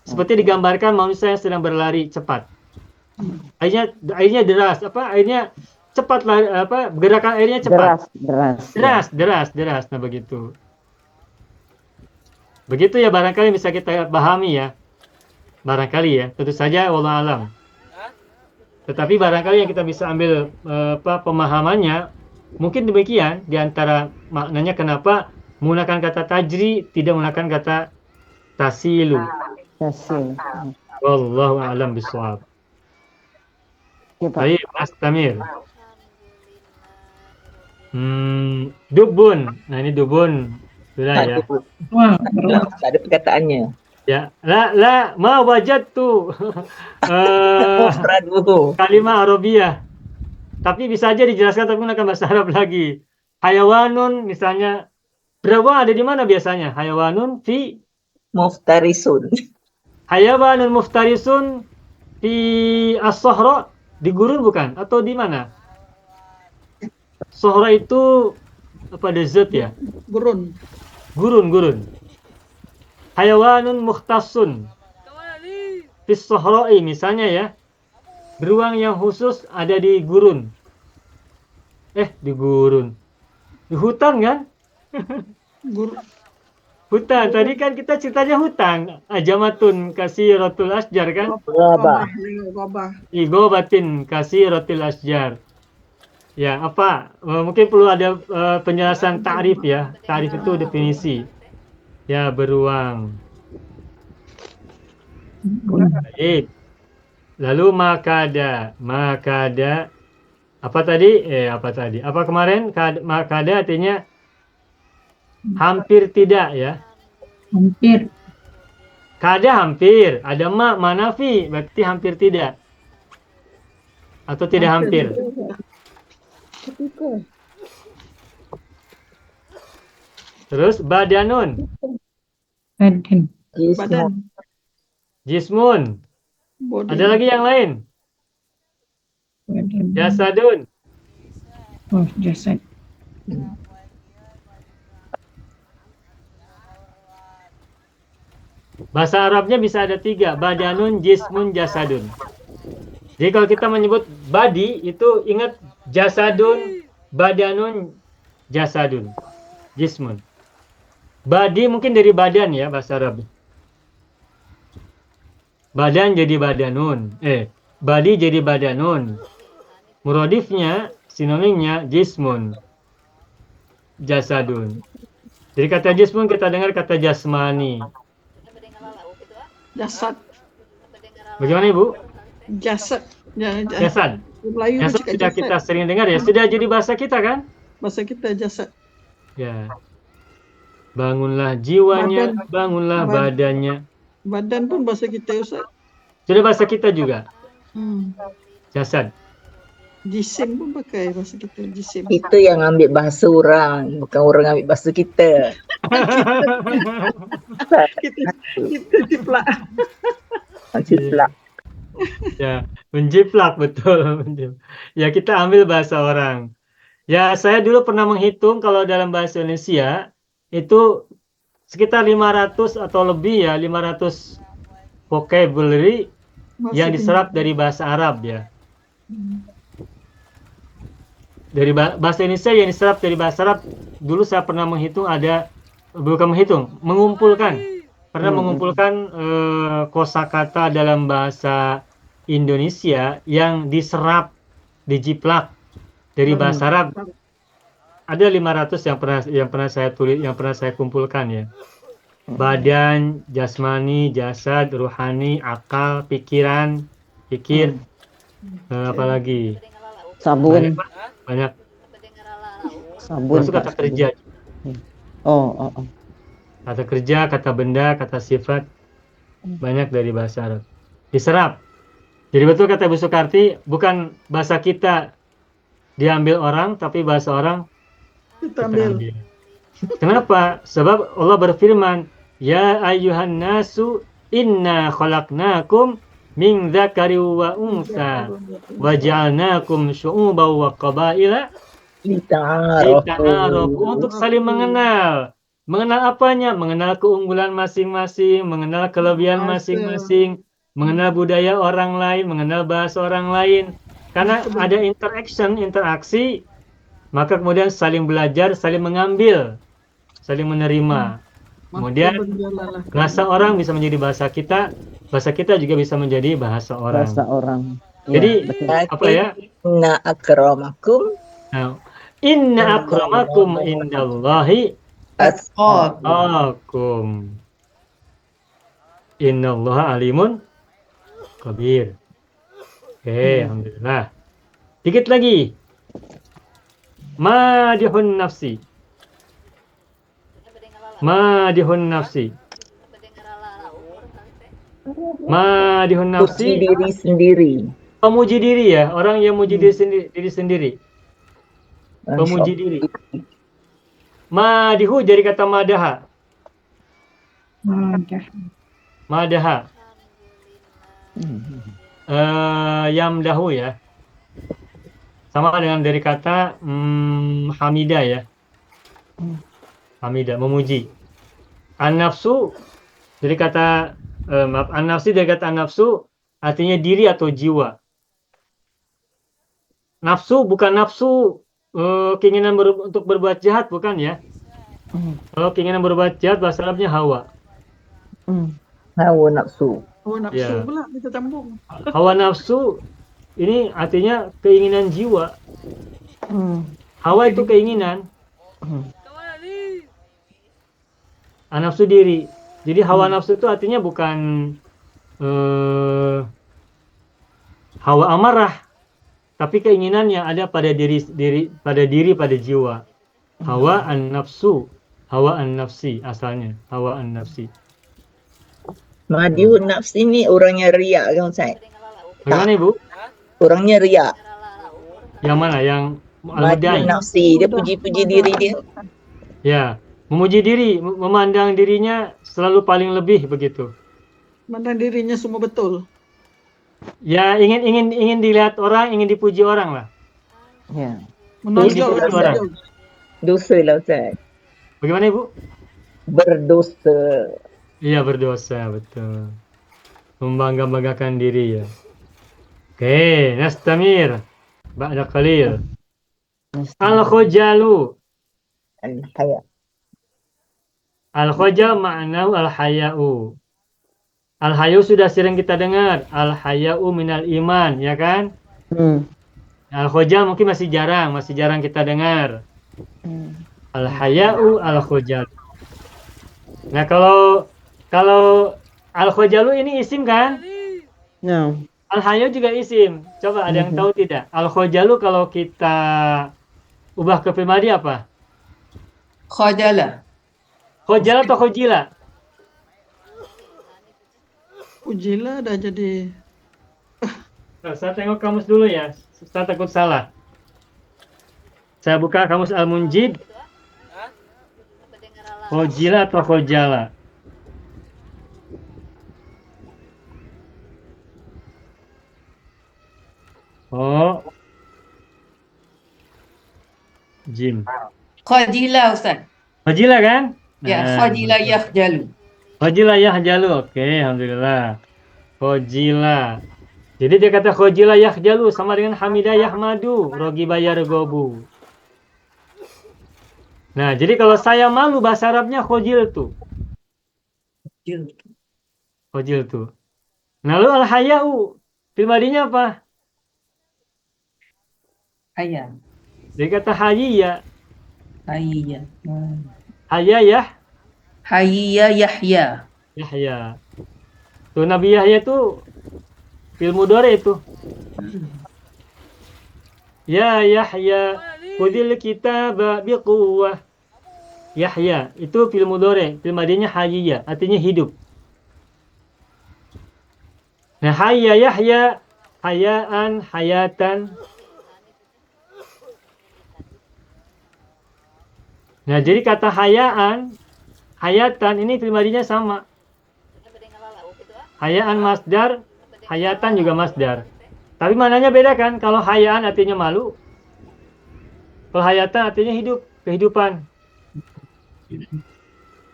Seperti digambarkan manusia yang sedang berlari cepat. Airnya deras, airnya cepat lari, gerakan airnya cepat. Deras. Nah, begitu. Begitu ya, barangkali bisa kita pahami ya. Barangkali ya, tentu saja wallahu alam. Tetapi barangkali yang kita bisa ambil pemahamannya mungkin demikian di antara maknanya kenapa menggunakan kata tajri, tidak menggunakan kata tasilu. Tasil. Wallahu a'lam bishawab. Baik, Mas Tamir. Dubun. Nah, ini dubun. Sudah ya. Wah, Tak ada perkataannya. Ya. La ma wajadtu Mufrad kalimah Arabiyah. Tapi bisa aja dijelaskan tapi menggunakan bahasa Arab lagi. Hayawanun misalnya, berawang ada di mana biasanya? Hayawanun fi Muftarisun. hayawanun muftarisun fi as-sahra, di gurun bukan? Atau di mana? Sahra itu desert ya? Gurun. Gurun. Hayawanun mukhtasun fi as-sahra'i misalnya ya. Beruang yang khusus ada di gurun. Di gurun. Di hutan kan? Hutan. Tadi kan kita ceritanya hutan. Ajamatun kasiratul asjar kan? Ghabah. Igobatin kasiratul asjar. Ya, mungkin perlu ada penjelasan ta'rif ya. Ta'rif itu definisi. Ya, beruang. Baik. Lalu makada. Apa tadi? Apa kemarin? Makada artinya hampir tidak ya. hampir. Kada hampir. Ada manafi, berarti hampir tidak. Atau tidak hampir. Terus badanun. Badan. Jismun. Body. Ada lagi yang lain? Badan. Jasadun. Oh, jasad. Bahasa Arabnya bisa ada 3. Badanun, jismun, jasadun. Jadi kalau kita menyebut badi, itu ingat jasadun, badanun, jasadun, jismun. Badi mungkin dari badan ya bahasa Arab. Badan jadi badanun. Badi jadi badanun. Muradifnya, sinonimnya jismun. Jasadun. Jadi kata jismun kita dengar kata jasmani. Jasad. Bagaimana Ibu? Jasad. Jasad. Melayu Jasad cakap sudah jasad. kita sering dengar ya. Sudah jadi bahasa kita kan? Bahasa kita jasad. Ya. Bangunlah jiwanya, bangunlah badannya. Badan pun bahasa kita Ustaz. Sudah bahasa kita juga. Jasad. Jisim pun pakai bahasa kita. Jisim. Itu yang ambil bahasa orang, bukan orang ambil bahasa kita. Kita ciplak. Ciplak. Ya, menjiplak betul. Ya, kita ambil bahasa orang. Ya, saya dulu pernah menghitung kalau dalam bahasa Indonesia itu sekitar 500 atau lebih ya, 500 vocabulary yang Masih diserap tinggi. dari bahasa Arab ya. Dari bahasa Indonesia yang diserap dari bahasa Arab, dulu saya pernah menghitung ada, bukan menghitung, mengumpulkan. Pernah mengumpulkan kosakata dalam bahasa Indonesia yang diserap, dijiplak dari bahasa Arab. Ada 500 yang pernah saya tulis, yang pernah saya kumpulkan ya. Badan, jasmani, jasad, ruhani, akal, pikiran, pikir, apalagi banyak, Sabun. Pak. Banyak. Sabun, Termasuk Pak. kata Sabun. kerja, Oh. kata kerja, kata benda, kata sifat, banyak dari bahasa Arab. Diserap. Jadi betul kata Ibu Sukarti, bukan bahasa kita diambil orang, tapi bahasa orang Kita kita ambil. ambil. Kenapa? Sebab Allah berfirman, Ya ayyuhan nasu inna khalaqnakum min dzakari wa unsa wa ja'alnakum syu'uban wa qabaila lita'arafu, untuk saling mengenal. Mengenal apanya? Mengenal keunggulan masing-masing, mengenal kelebihan masing-masing, mengenal budaya orang lain, mengenal bahasa orang lain. Karena ada interaksi, maka kemudian saling belajar, saling mengambil, saling menerima. Kemudian bahasa orang bisa menjadi bahasa kita juga bisa menjadi bahasa orang. Bahasa orang. Jadi betul. apa ya? Inna akramakum Nah, inna akramakum indallahi atqakum. Innallaha alimun kabir. Oke, alhamdulillah. Dikit lagi. Madihun nafsi. Madihun nafsi. Madihun puji nafsi. diri sendiri. Pemuji diri ya, orang yang muji diri sendiri. Pemuji diri. Madihu dari kata madaha. Madaha. Yamdahu ya. Sama dengan dari kata hamida ya. Hamida, memuji. An-nafsu dari kata an-nafsi dari kata an-nafsu artinya diri atau jiwa. Nafsu bukan nafsu keinginan untuk berbuat jahat, bukan ya. Kalau keinginan berbuat jahat bahasa Arabnya hawa. Hawa nafsu. Oh, nafsu Ya. pula kita sambung. Hawa nafsu ini artinya keinginan jiwa. Hawa itu keinginan. Nafsu diri. Jadi hawa nafsu itu artinya bukan hawa amarah, tapi keinginannya ada pada pada jiwa. Hawa an-nafsu, hawa an-nafsi asalnya, hawa an-nafsi. Madihun nafsi ni orangnya riak kan Ustaz? Bagaimana Ibu? Orangnya riak. Yang mana? Yang Madihun al-mudai? nafsi, dia puji-puji diri dia. Ya, memuji diri, memandang dirinya selalu paling lebih begitu. Mandang dirinya semua betul. Ya, ingin dilihat orang, ingin dipuji orang lah. Ya. Menonjol. dipuji orang. Dosa lah Ustaz. Bagaimana Ibu? Berdosa. Iya, berdosa, betul. Membangga-banggakan diri ya. Oke, nastamir. Ba'da qalil. Al-khojalu. Al-haya. Al-khojal ma'nahu al-haya'u. Al-hayu sudah sering kita dengar. Al-haya'u minal iman, ya kan? Al-khojal mungkin masih jarang kita dengar. Al-haya'u al-khojal. Nah, kalau al-khojalu ini isim kan? No. Al-hayu juga isim. Coba ada yang tahu tidak? Al-khojalu kalau kita ubah ke pribadi apa? Khajala. Khojal atau khojila? Ujilah dah jadi. Nah, saya tengok kamus dulu ya. Saya takut salah. Saya buka kamus Al-Munjid. Khojila atau khojala? Oh. Jim. Khajila Ustaz. Khajila kan? Ya, Nah, khajila yahjalu. Khajila yahjalu. Oke, alhamdulillah. Khajila. Jadi dia kata khajila yahjalu sama dengan hamidah yahmadu, rogiba yargobu. Nah, jadi kalau saya malu bahasa Arabnya khajiltu. Khajiltu. Nah, lalu al-haya'u fil madinya apa? Ayah. Dia kata hayya. Hayya. Hayya yah. Hayya Yahya. Yahya. Tuh Nabi Yahya itu fil mudhari itu. Ya Yahya, khudil kitaba biquwwah. Yahya itu fil mudhari, fil madinya hayya, artinya hidup. Nah, hayya Yahya, hayaan, hayatan. Nah, jadi kata hayaan, hayatan ini fil madinya sama. Hayaan masdar, hayatan juga masdar. Tapi mananya beda kan? Kalau hayaan artinya malu. Kalau hayatan artinya hidup, kehidupan.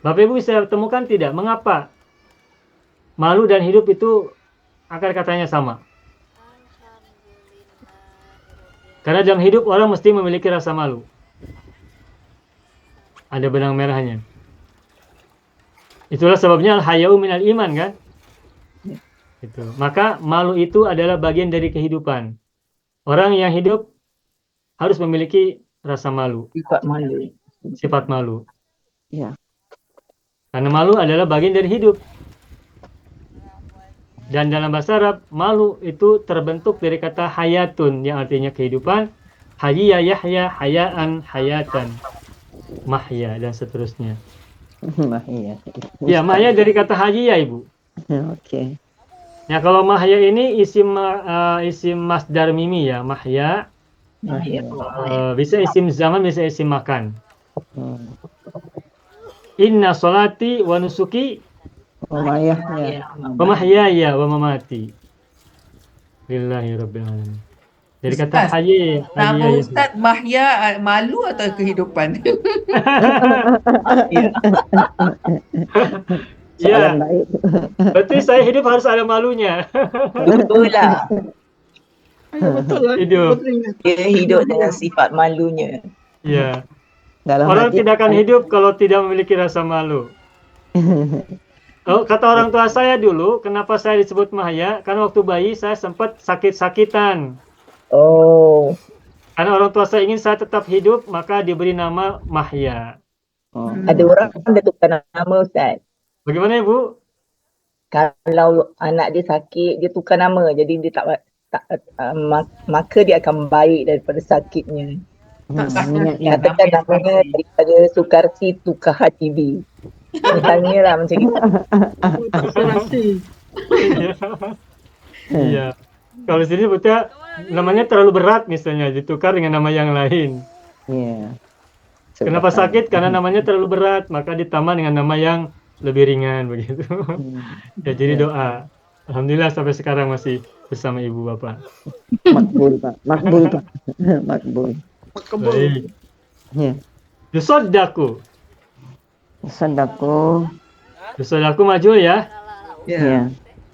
Bapak Ibu bisa temukan tidak? Mengapa malu dan hidup itu akar katanya sama? Karena dalam hidup orang mesti memiliki rasa malu. Ada benang merahnya. Itulah sebabnya al-haya'u minal iman kan? Itu. Maka malu itu adalah bagian dari kehidupan. Orang yang hidup harus memiliki rasa malu, Sifat malu. sifat malu. Ya. Karena malu adalah bagian dari hidup. Dan dalam bahasa Arab, malu itu terbentuk dari kata hayatun yang artinya kehidupan, hayya yahya, hayaan, hayatan, mahya dan seterusnya. Mahya. Ya, mahya dari kata hayya, Ibu. Oke. Ya, kalau mahya ini isim masdar mimi ya, mahya. Bisa isim zaman, bisa isim makan. Hmm. Inna solati wa nusuki Oh, Mahya. wa mahyaya wa mamati lillahi rabbil alamin. Jadi kata Ustaz, hayya, Nama hayya. Ustaz Mahya malu atau kehidupan? Ya, Soalan baik. berarti saya hidup harus ada malunya. Betul lah. Betul lah. Hidup. Betul ingat. Dia hidup dengan sifat malunya. Ya, Dalam orang hadis- tidak akan hidup kalau tidak memiliki rasa malu. Oh, kata orang tua saya dulu, kenapa saya disebut mahya? Karena waktu bayi saya sempat sakit-sakitan. Oh. Karena orang tua saya ingin saya tetap hidup, maka diberi nama mahya. Oh. Ada orang dah tukar nama Ustaz. Bagaimana Ibu? Kalau anak dia sakit, dia tukar nama. Jadi dia maka dia akan baik daripada sakitnya. Katakan namanya daripada Sukarsi tukar Hatibi. Misalnya lah macam itu. Konspirasi. Iya. Kalau di sini sebutnya namanya terlalu berat misalnya, ditukar dengan nama yang lain. Iya. Kenapa sakit? Karena namanya terlalu berat, maka ditambah dengan nama yang lebih ringan begitu. Ya, jadi doa. Alhamdulillah sampai sekarang masih bersama ibu bapak. Makbul, Pak. Makbul, Pak. Makbul. Kebun. Baik. Ya. Yusoddaku. Sadaku. Yusoddaku maju ya. Ya. Ya.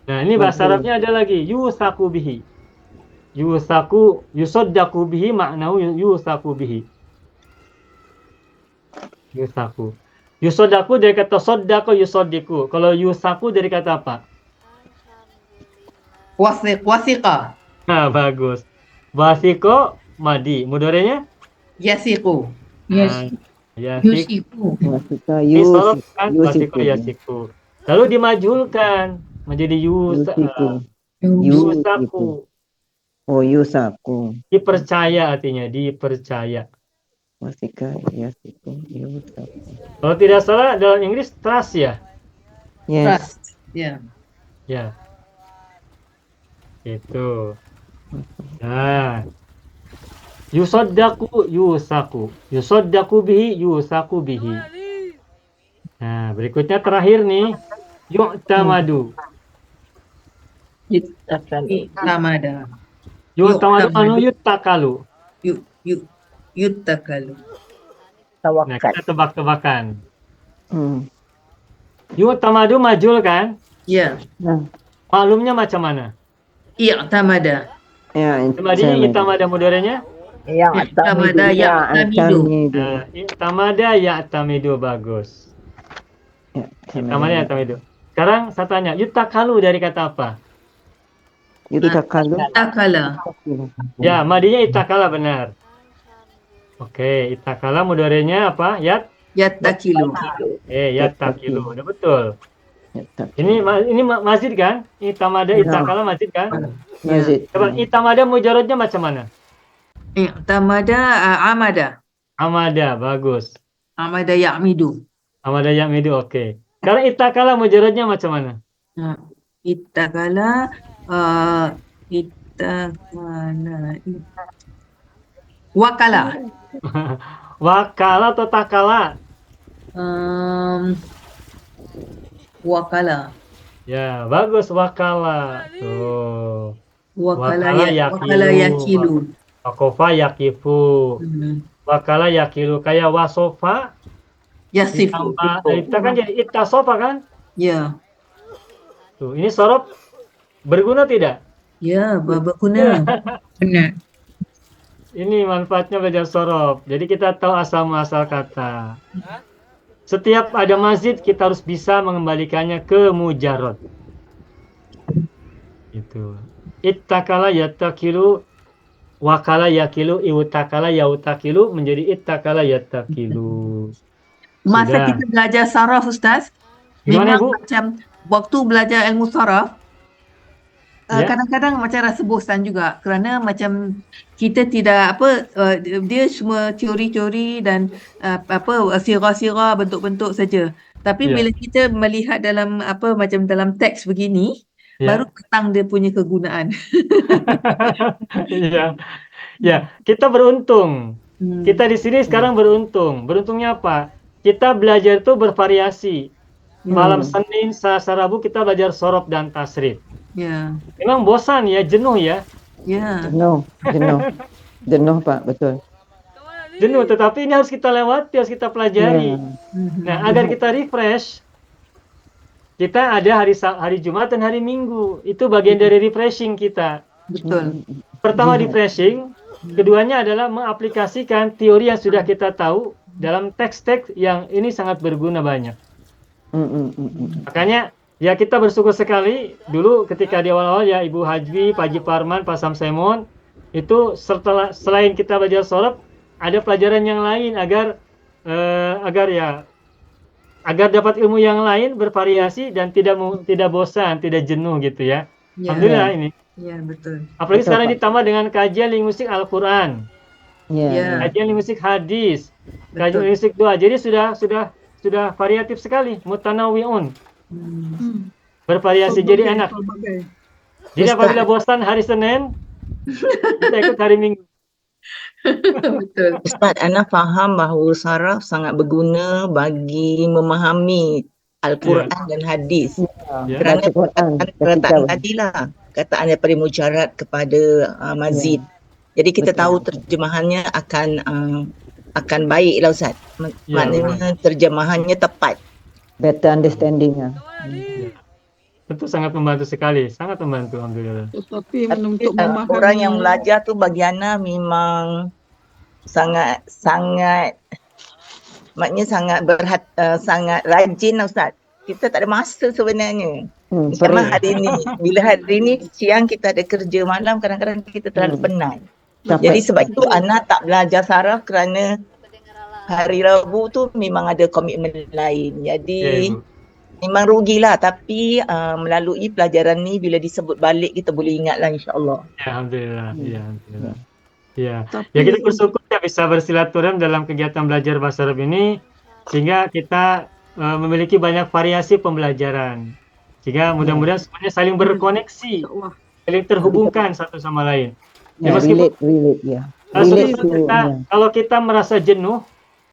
Nah, ini bahasa Arabnya ada lagi. Yusaku bihi. Yusaku, yusoddaku bihi maknahu yusaku bihi. Yusaku. Yusodaku dari kata sodako yusodiku. Kalau yusaku dari kata apa? Wasiqa. Nah, bagus. Wasiko madi. Mudorenya? Yasiqu. Yes. Yasik. Yusiku. Wasika Disorof kan? Yusiku. Wasiko yasiku. Lalu dimajulkan menjadi Yusiku. yusaku. Oh, Yusaku. Dipercaya artinya, dipercaya. Wasika Yusiku. Yusaku. Kalau tidak salah dalam Inggris trust ya. Yes. Trust. Ya. Ya. Itu. Nah. Yusoddaku yusaku. Yusoddaku bihi yusaku bihi. Nah, berikutnya terakhir nih. Yu'tamadu. Yutakani. Tamada. Yu'tamadu Yu'tamadu. anu yuttakalu. Yuk. Yutakalu. Nah, Tawakal. kita tebak-tebakan. Hmm. Yu'tamadu majul kan? Ya. Nah, Maklumnya macam mana? I'tamada. ya, Tadinya itamada mudorenya? I'tamada ya'tamidu. Itamada ya'tamidu, bagus. Itamada ya'tamidu. Sekarang saya tanya, yutakalu dari kata apa? Yutakalu. Itakala. Ya, madinya itakala benar. Oke, itakala mudorenya apa? Yattakilu. Yattakilu. Udah betul. Ini masjid kan? Itamada itakala masjid kan? Masjid. Coba itamada mujarodnya macam mana? I'tamada amada. Amada, bagus. Amada ya'midu. Amada ya'midu, oke. Sekarang itakala mujarodnya macam mana? Itakala wakala. Wakala atau takala? Wakala. Ya, bagus wakala. Tuh. Wakala yakilu. Wakofa yakifu. Wakala yakilu. Kayak wasofa. Yasifu. Kita kan jadi itasofa kan? Ya. Tuh, ini sorob berguna tidak? Ya, berguna. Benar. Ini manfaatnya belajar sorob. Jadi kita tahu asal-muasal kata. Setiap ada masjid kita harus bisa mengembalikannya ke mujarod. Itu. Ittakala yattakilu, wakala yakilu, iutakala yautakilu menjadi ittakala yattakilu. Masa Sudah. kita belajar saraf, Ustaz, Gimana, memang Bu? macam waktu belajar ilmu saraf, Ya. kadang-kadang macam rasa bosan juga kerana macam kita tidak dia semua teori-teori dan sirah-sirah bentuk-bentuk saja. Tapi Ya. bila kita melihat dalam macam dalam teks begini, Ya. baru datang dia punya kegunaan. Ya. Ya, kita beruntung. Kita di sini sekarang beruntung. Beruntungnya apa? Kita belajar itu bervariasi. Malam Senin, Selasa, Rabu kita belajar sorob dan tasrif. Ya, Memang bosan ya, jenuh ya. ya. Jenuh Pak, betul. Jenuh, tetapi ini harus kita lewati, harus kita pelajari. Nah, agar kita refresh, kita ada hari Jumat dan hari Minggu. Itu bagian dari refreshing kita. Betul. Pertama refreshing, keduanya adalah mengaplikasikan teori yang sudah kita tahu dalam teks-teks yang ini sangat berguna banyak. Makanya ya kita bersyukur sekali dulu ketika di awal-awal ya Ibu Hajwi, Pak Haji Parman, Pak Sam Semon itu selain kita belajar sorob ada pelajaran yang lain agar dapat ilmu yang lain bervariasi dan tidak bosan, tidak jenuh gitu ya. Ya. Alhamdulillah ini. Ya, betul. Apalagi Betul, sekarang Pak. ditambah dengan kajian linguistik Al-Qur'an, Ya. kajian linguistik hadis, kajian Betul. linguistik doa. Jadi sudah variatif sekali, mutanawwi'un. Bervariasi jadi enak. Pelbagai. Jadi apabila bosan hari Senin, kita ikut hari Minggu. Betul. Ustaz, Ana faham bahawa saraf sangat berguna bagi memahami Al-Quran dan hadis. Ya. Kerana Quran. perkataan tadilah, kataan daripada mujarad kepada mazid. Jadi kita tahu terjemahannya akan baiklah Ustaz. Ya, Maknanya terjemahannya tepat. Better understanding. Tentu sangat membantu sekali, sangat membantu alhamdulillah. Tetapi untuk memahami Orang yang belajar tu bagi Ana memang sangat maknanya sangat rajin lah Ustaz. Kita tak ada masa sebenarnya. Sama hari ni, bila hari ni siang kita ada kerja, malam kadang-kadang kita terlalu penat. Jadi sebab itu Ana tak belajar saraf kerana hari Rabu tu memang ada komitmen lain. Jadi memang rugilah, tapi melalui pelajaran ni bila disebut balik kita boleh ingatlah insya-Allah. Ya, alhamdulillah. Ya, alhamdulillah. Ya. Tapi Ya, kita bersyukur ya bisa bersilaturahmi dalam kegiatan belajar bahasa Arab ini sehingga kita memiliki banyak variasi pembelajaran. Sehingga mudah-mudahan semuanya saling berkoneksi, insya-Allah. saling terhubungkan satu sama lain. Ya, Ya, meskipun relate ya. kalau kita merasa jenuh,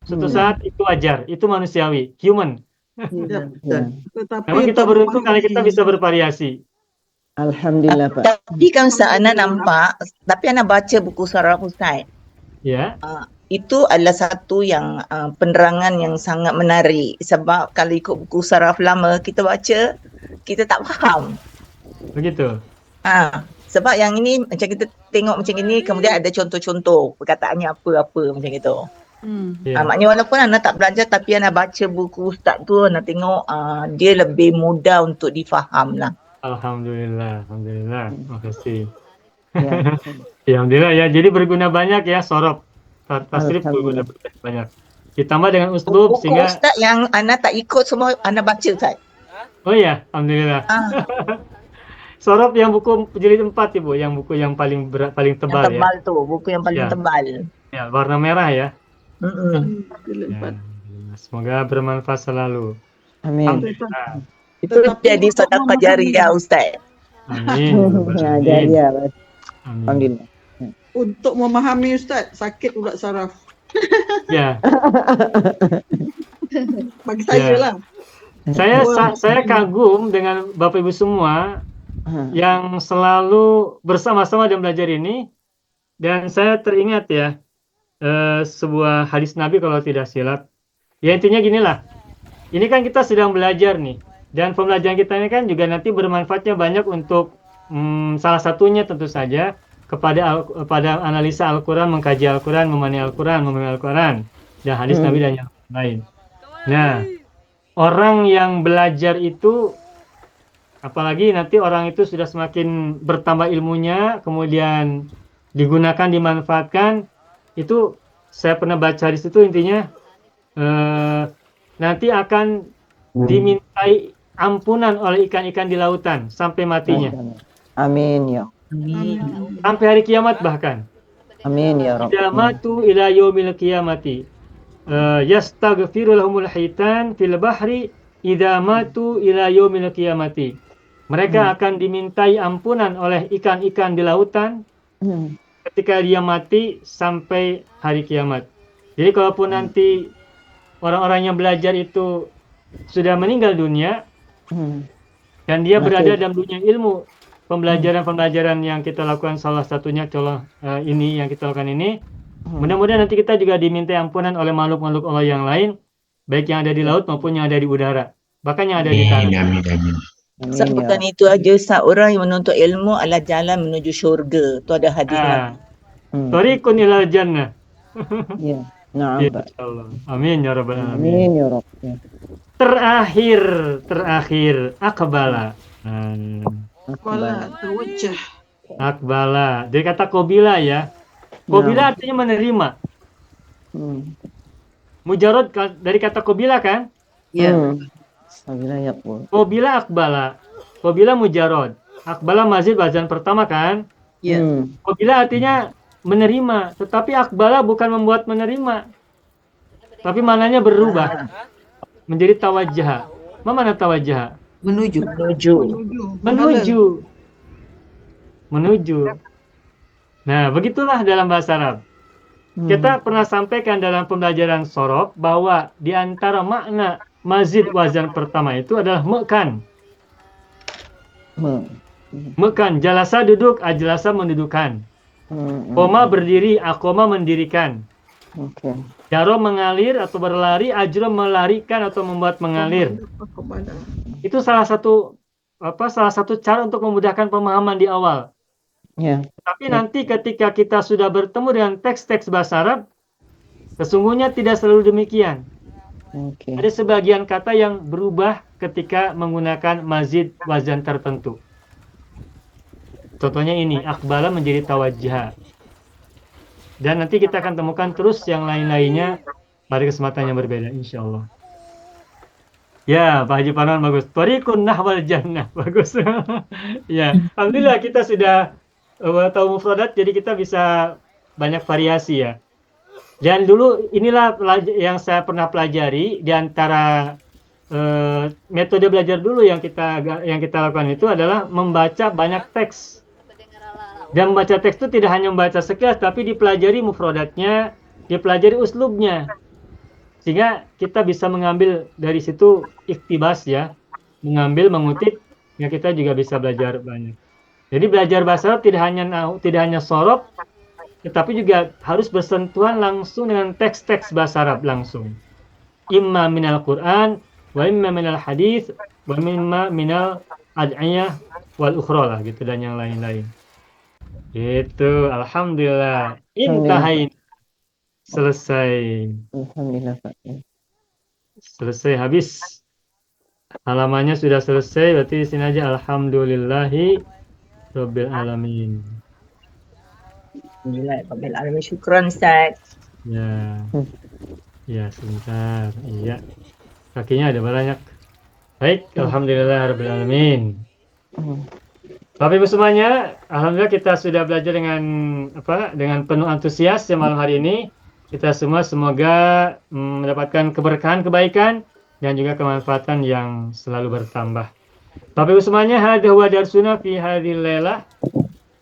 suatu saat itu wajar, itu manusiawi, human. Ya, Ya. Tetapi Memang kita untuk beruntung kalau kita memahami- bisa bervariasi. Alhamdulillah Pak. Tapi kan Ustaz Ana nampak, tapi Ana baca buku saraf Ustaz. Ya. itu adalah satu yang penerangan yang sangat menarik sebab kalau ikut buku saraf lama kita baca kita tak faham. Begitu. Sebab yang ini macam kita tengok macam ini kemudian ada contoh-contoh perkataannya apa-apa macam itu. Ya. Maknanya walaupun anak tak belajar tapi anak baca buku ustaz tu anak tengok dia lebih mudah untuk difaham lah. Alhamdulillah, alhamdulillah. Terima kasih. Ya. Ya, alhamdulillah ya. Jadi berguna banyak ya sorop. Tasrif berguna banyak. Ditambah dengan uslub Buku sehingga ustaz yang anak tak ikut semua anak baca ustaz. oh ya, alhamdulillah. Sorop yang buku jilid 4 Ibu, yang buku yang paling berat, paling Yang tebal tebal tu, buku yang paling Ya. tebal. ya. Ya, warna merah ya. Jilid Ya. 4. Semoga bermanfaat selalu. Amin. Alhamdulillah. Itu Tetapi jadi untuk sedekah memahami- jariah ustaz. Amin. Ya, Amin. jadi ya. Amin. Alhamdulillah. Untuk memahami Ustaz, sakit pula saraf. Ya, Bagi saya Ya. lah. saya kagum dengan Bapak Ibu semua yang selalu bersama-sama dan belajar ini, dan saya teringat ya sebuah hadis Nabi kalau tidak silap. Ya intinya ginilah, ini kan kita sedang belajar nih, dan pembelajaran kita ini kan juga nanti bermanfaatnya banyak untuk salah satunya tentu saja kepada analisa Al-Quran, mengkaji Al-Quran, memahami Al-Quran, dan hadis Nabi dan yang lain. Nah, orang yang belajar itu, apalagi nanti orang itu sudah semakin bertambah ilmunya, kemudian digunakan, dimanfaatkan, itu saya pernah baca di situ intinya nanti akan dimintai ampunan oleh ikan-ikan di lautan sampai matinya, Amin ya. sampai hari kiamat bahkan. Amin ya Rabb. Idza matu ila yaumil qiyamati yastaghfiru lahumul hitan fil bahri idza matu ila yaumil qiyamati. Mereka akan dimintai ampunan oleh ikan-ikan di lautan ketika dia mati sampai hari kiamat. Jadi kalaupun nanti orang-orang yang belajar itu sudah meninggal dunia dan dia berada dalam dunia ilmu, pembelajaran yang kita lakukan, salah satunya ini yang kita lakukan ini, mudah-mudahan nanti kita juga diminta ampunan oleh makhluk-makhluk Allah yang lain, baik yang ada di laut maupun yang ada di udara, bahkan yang ada di tanah. Amin, amin. Amin Sebab ya. bukan itu aja seorang yang menuntut ilmu adalah jalan menuju syurga. Tu ada hadis Nabi. Tariqun ilal jannah. Ya. Naam. Ya, insyaallah. Amin ya rabbal alamin. Amin ya Rabb. Ya. Terakhir akbala. Kepala terwajah. Akbala. Dari kata kobila ya. Kobila artinya menerima. Mujarad dari kata kobila kan? Ya. Sabila ya pun. Kobila akbala. Kobila mujarad. Akbala mazid wazan pertama kan? Ya. Kobila artinya menerima, tetapi akbala bukan membuat menerima. Tapi maknanya berubah menjadi tawajjah. Apa mana tawajjah? Menuju. Menuju. Nah, begitulah dalam bahasa Arab. Kita pernah sampaikan dalam pembelajaran sorob bahwa di antara makna mazid wazan pertama itu adalah mekan. Mekan, jalasa duduk, ajlasa mendudukan. Koma berdiri, akoma mendirikan. Oke. Jaro mengalir atau berlari, ajro melarikan atau membuat mengalir. Itu salah satu cara untuk memudahkan pemahaman di awal. Ya. Tapi nanti ketika kita sudah bertemu dengan teks-teks bahasa Arab, sesungguhnya tidak selalu demikian. Oke. Ada sebagian kata yang berubah ketika menggunakan mazid wazan tertentu. Contohnya ini, akbala menjadi tawajjah. Dan nanti kita akan temukan terus yang lain-lainnya pada kesempatan yang berbeda, insya Allah. Ya, Pak Haji Parwan bagus. Tariqun nahwal jannah, bagus. Ya, alhamdulillah kita sudah tahu mufradat, jadi kita bisa banyak variasi ya. Dan dulu inilah yang saya pernah pelajari di antara metode belajar dulu yang kita lakukan itu adalah membaca banyak teks. Dan membaca teks itu tidak hanya membaca sekilas, tapi dipelajari mufradatnya, dipelajari uslubnya. Sehingga kita bisa mengambil dari situ iktibas ya, mengutip, ya kita juga bisa belajar banyak. Jadi belajar bahasa Arab tidak hanya sorob, tetapi juga harus bersentuhan langsung dengan teks-teks bahasa Arab langsung. Imma minal Quran, wa imma minal hadis, wa imma minal ad'iyah wal ukhra lah gitu, dan yang lain-lain. Gitu, alhamdulillah. Intahain. Selesai. Alhamdulillah Pak. Selesai, habis. Halamannya sudah selesai, berarti di sini aja alhamdulillahi rabbil alamin. Alhamdulillah, Rabbil Alamin. Syukran Ustaz. Ya. Ya, sebentar. Iya. Kakinya ada banyak. Baik, alhamdulillah rabbil alamin. Bapak Ibu semuanya, alhamdulillah kita sudah belajar dengan dengan penuh antusias ya malam hari ini. Kita semua semoga mendapatkan keberkahan, kebaikan dan juga kemanfaatan yang selalu bertambah. Bapak Ibu semuanya, hadza huwa darsuna fi hadhil lailah.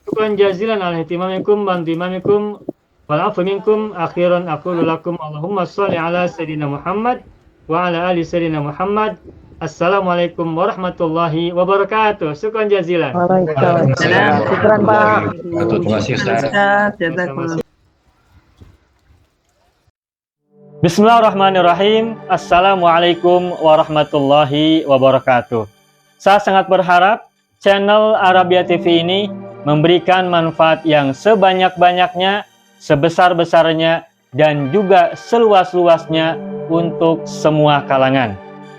Syukran jazilan ala ihtimamikum wa indimamikum wal afu minkum. Akhiran aqulu lakum Allahumma shalli ala sayyidina Muhammad wa ala ali sayyidina Muhammad. Assalamualaikum warahmatullahi wabarakatuh. Syukran jazilan. Waalaikumsalam. Syukran Pak. Terima kasih Ustaz. Jazakumullah. Bismillahirrahmanirrahim. Assalamualaikum warahmatullahi wabarakatuh. Saya sangat berharap channel Arabia TV ini memberikan manfaat yang sebanyak-banyaknya, sebesar-besarnya, dan juga seluas-luasnya untuk semua kalangan.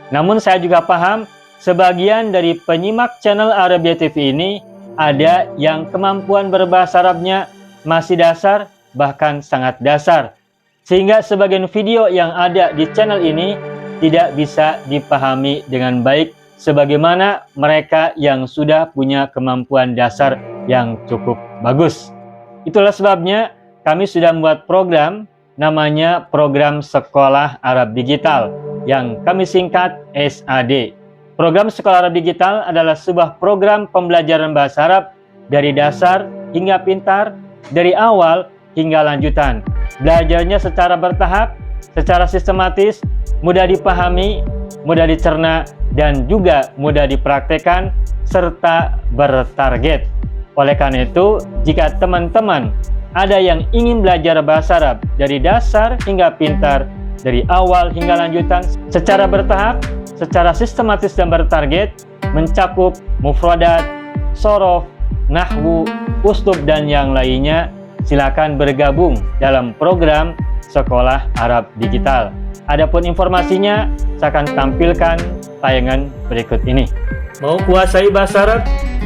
Namun saya juga paham, sebagian dari penyimak channel Arabia TV ini ada yang kemampuan berbahasa Arabnya masih dasar, bahkan sangat dasar. Sehingga sebagian video yang ada di channel ini tidak bisa dipahami dengan baik sebagaimana mereka yang sudah punya kemampuan dasar yang cukup bagus. Itulah sebabnya kami sudah membuat program namanya Program Sekolah Arab Digital yang kami singkat SAD. Program Sekolah Arab Digital adalah sebuah program pembelajaran bahasa Arab dari dasar hingga pintar, dari awal hingga lanjutan. Belajarnya secara bertahap, secara sistematis, mudah dipahami, mudah dicerna, dan juga mudah dipraktekkan, serta bertarget. Oleh karena itu, jika teman-teman ada yang ingin belajar bahasa Arab dari dasar hingga pintar, dari awal hingga lanjutan, secara bertahap, secara sistematis dan bertarget, mencakup mufradat, sorof, nahwu, uslub, dan yang lainnya, silakan bergabung dalam program Sekolah Arab Digital. Adapun informasinya, saya akan tampilkan tayangan berikut ini. Mau kuasai bahasa Arab?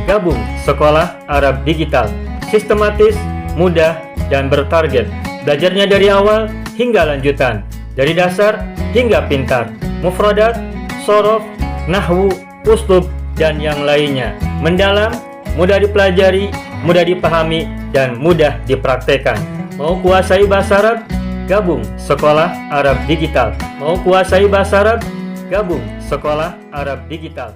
Gabung Sekolah Arab Digital. Sistematis, mudah, dan bertarget. Belajarnya dari awal hingga lanjutan, dari dasar hingga pintar, mufradat, sorof, nahwu, uslub, dan yang lainnya. Mendalam, mudah dipelajari, mudah dipahami, dan mudah dipraktekkan. Mau kuasai bahasa Arab? Gabung Sekolah Arab Digital. Mau kuasai bahasa Arab? Gabung Sekolah Arab Digital.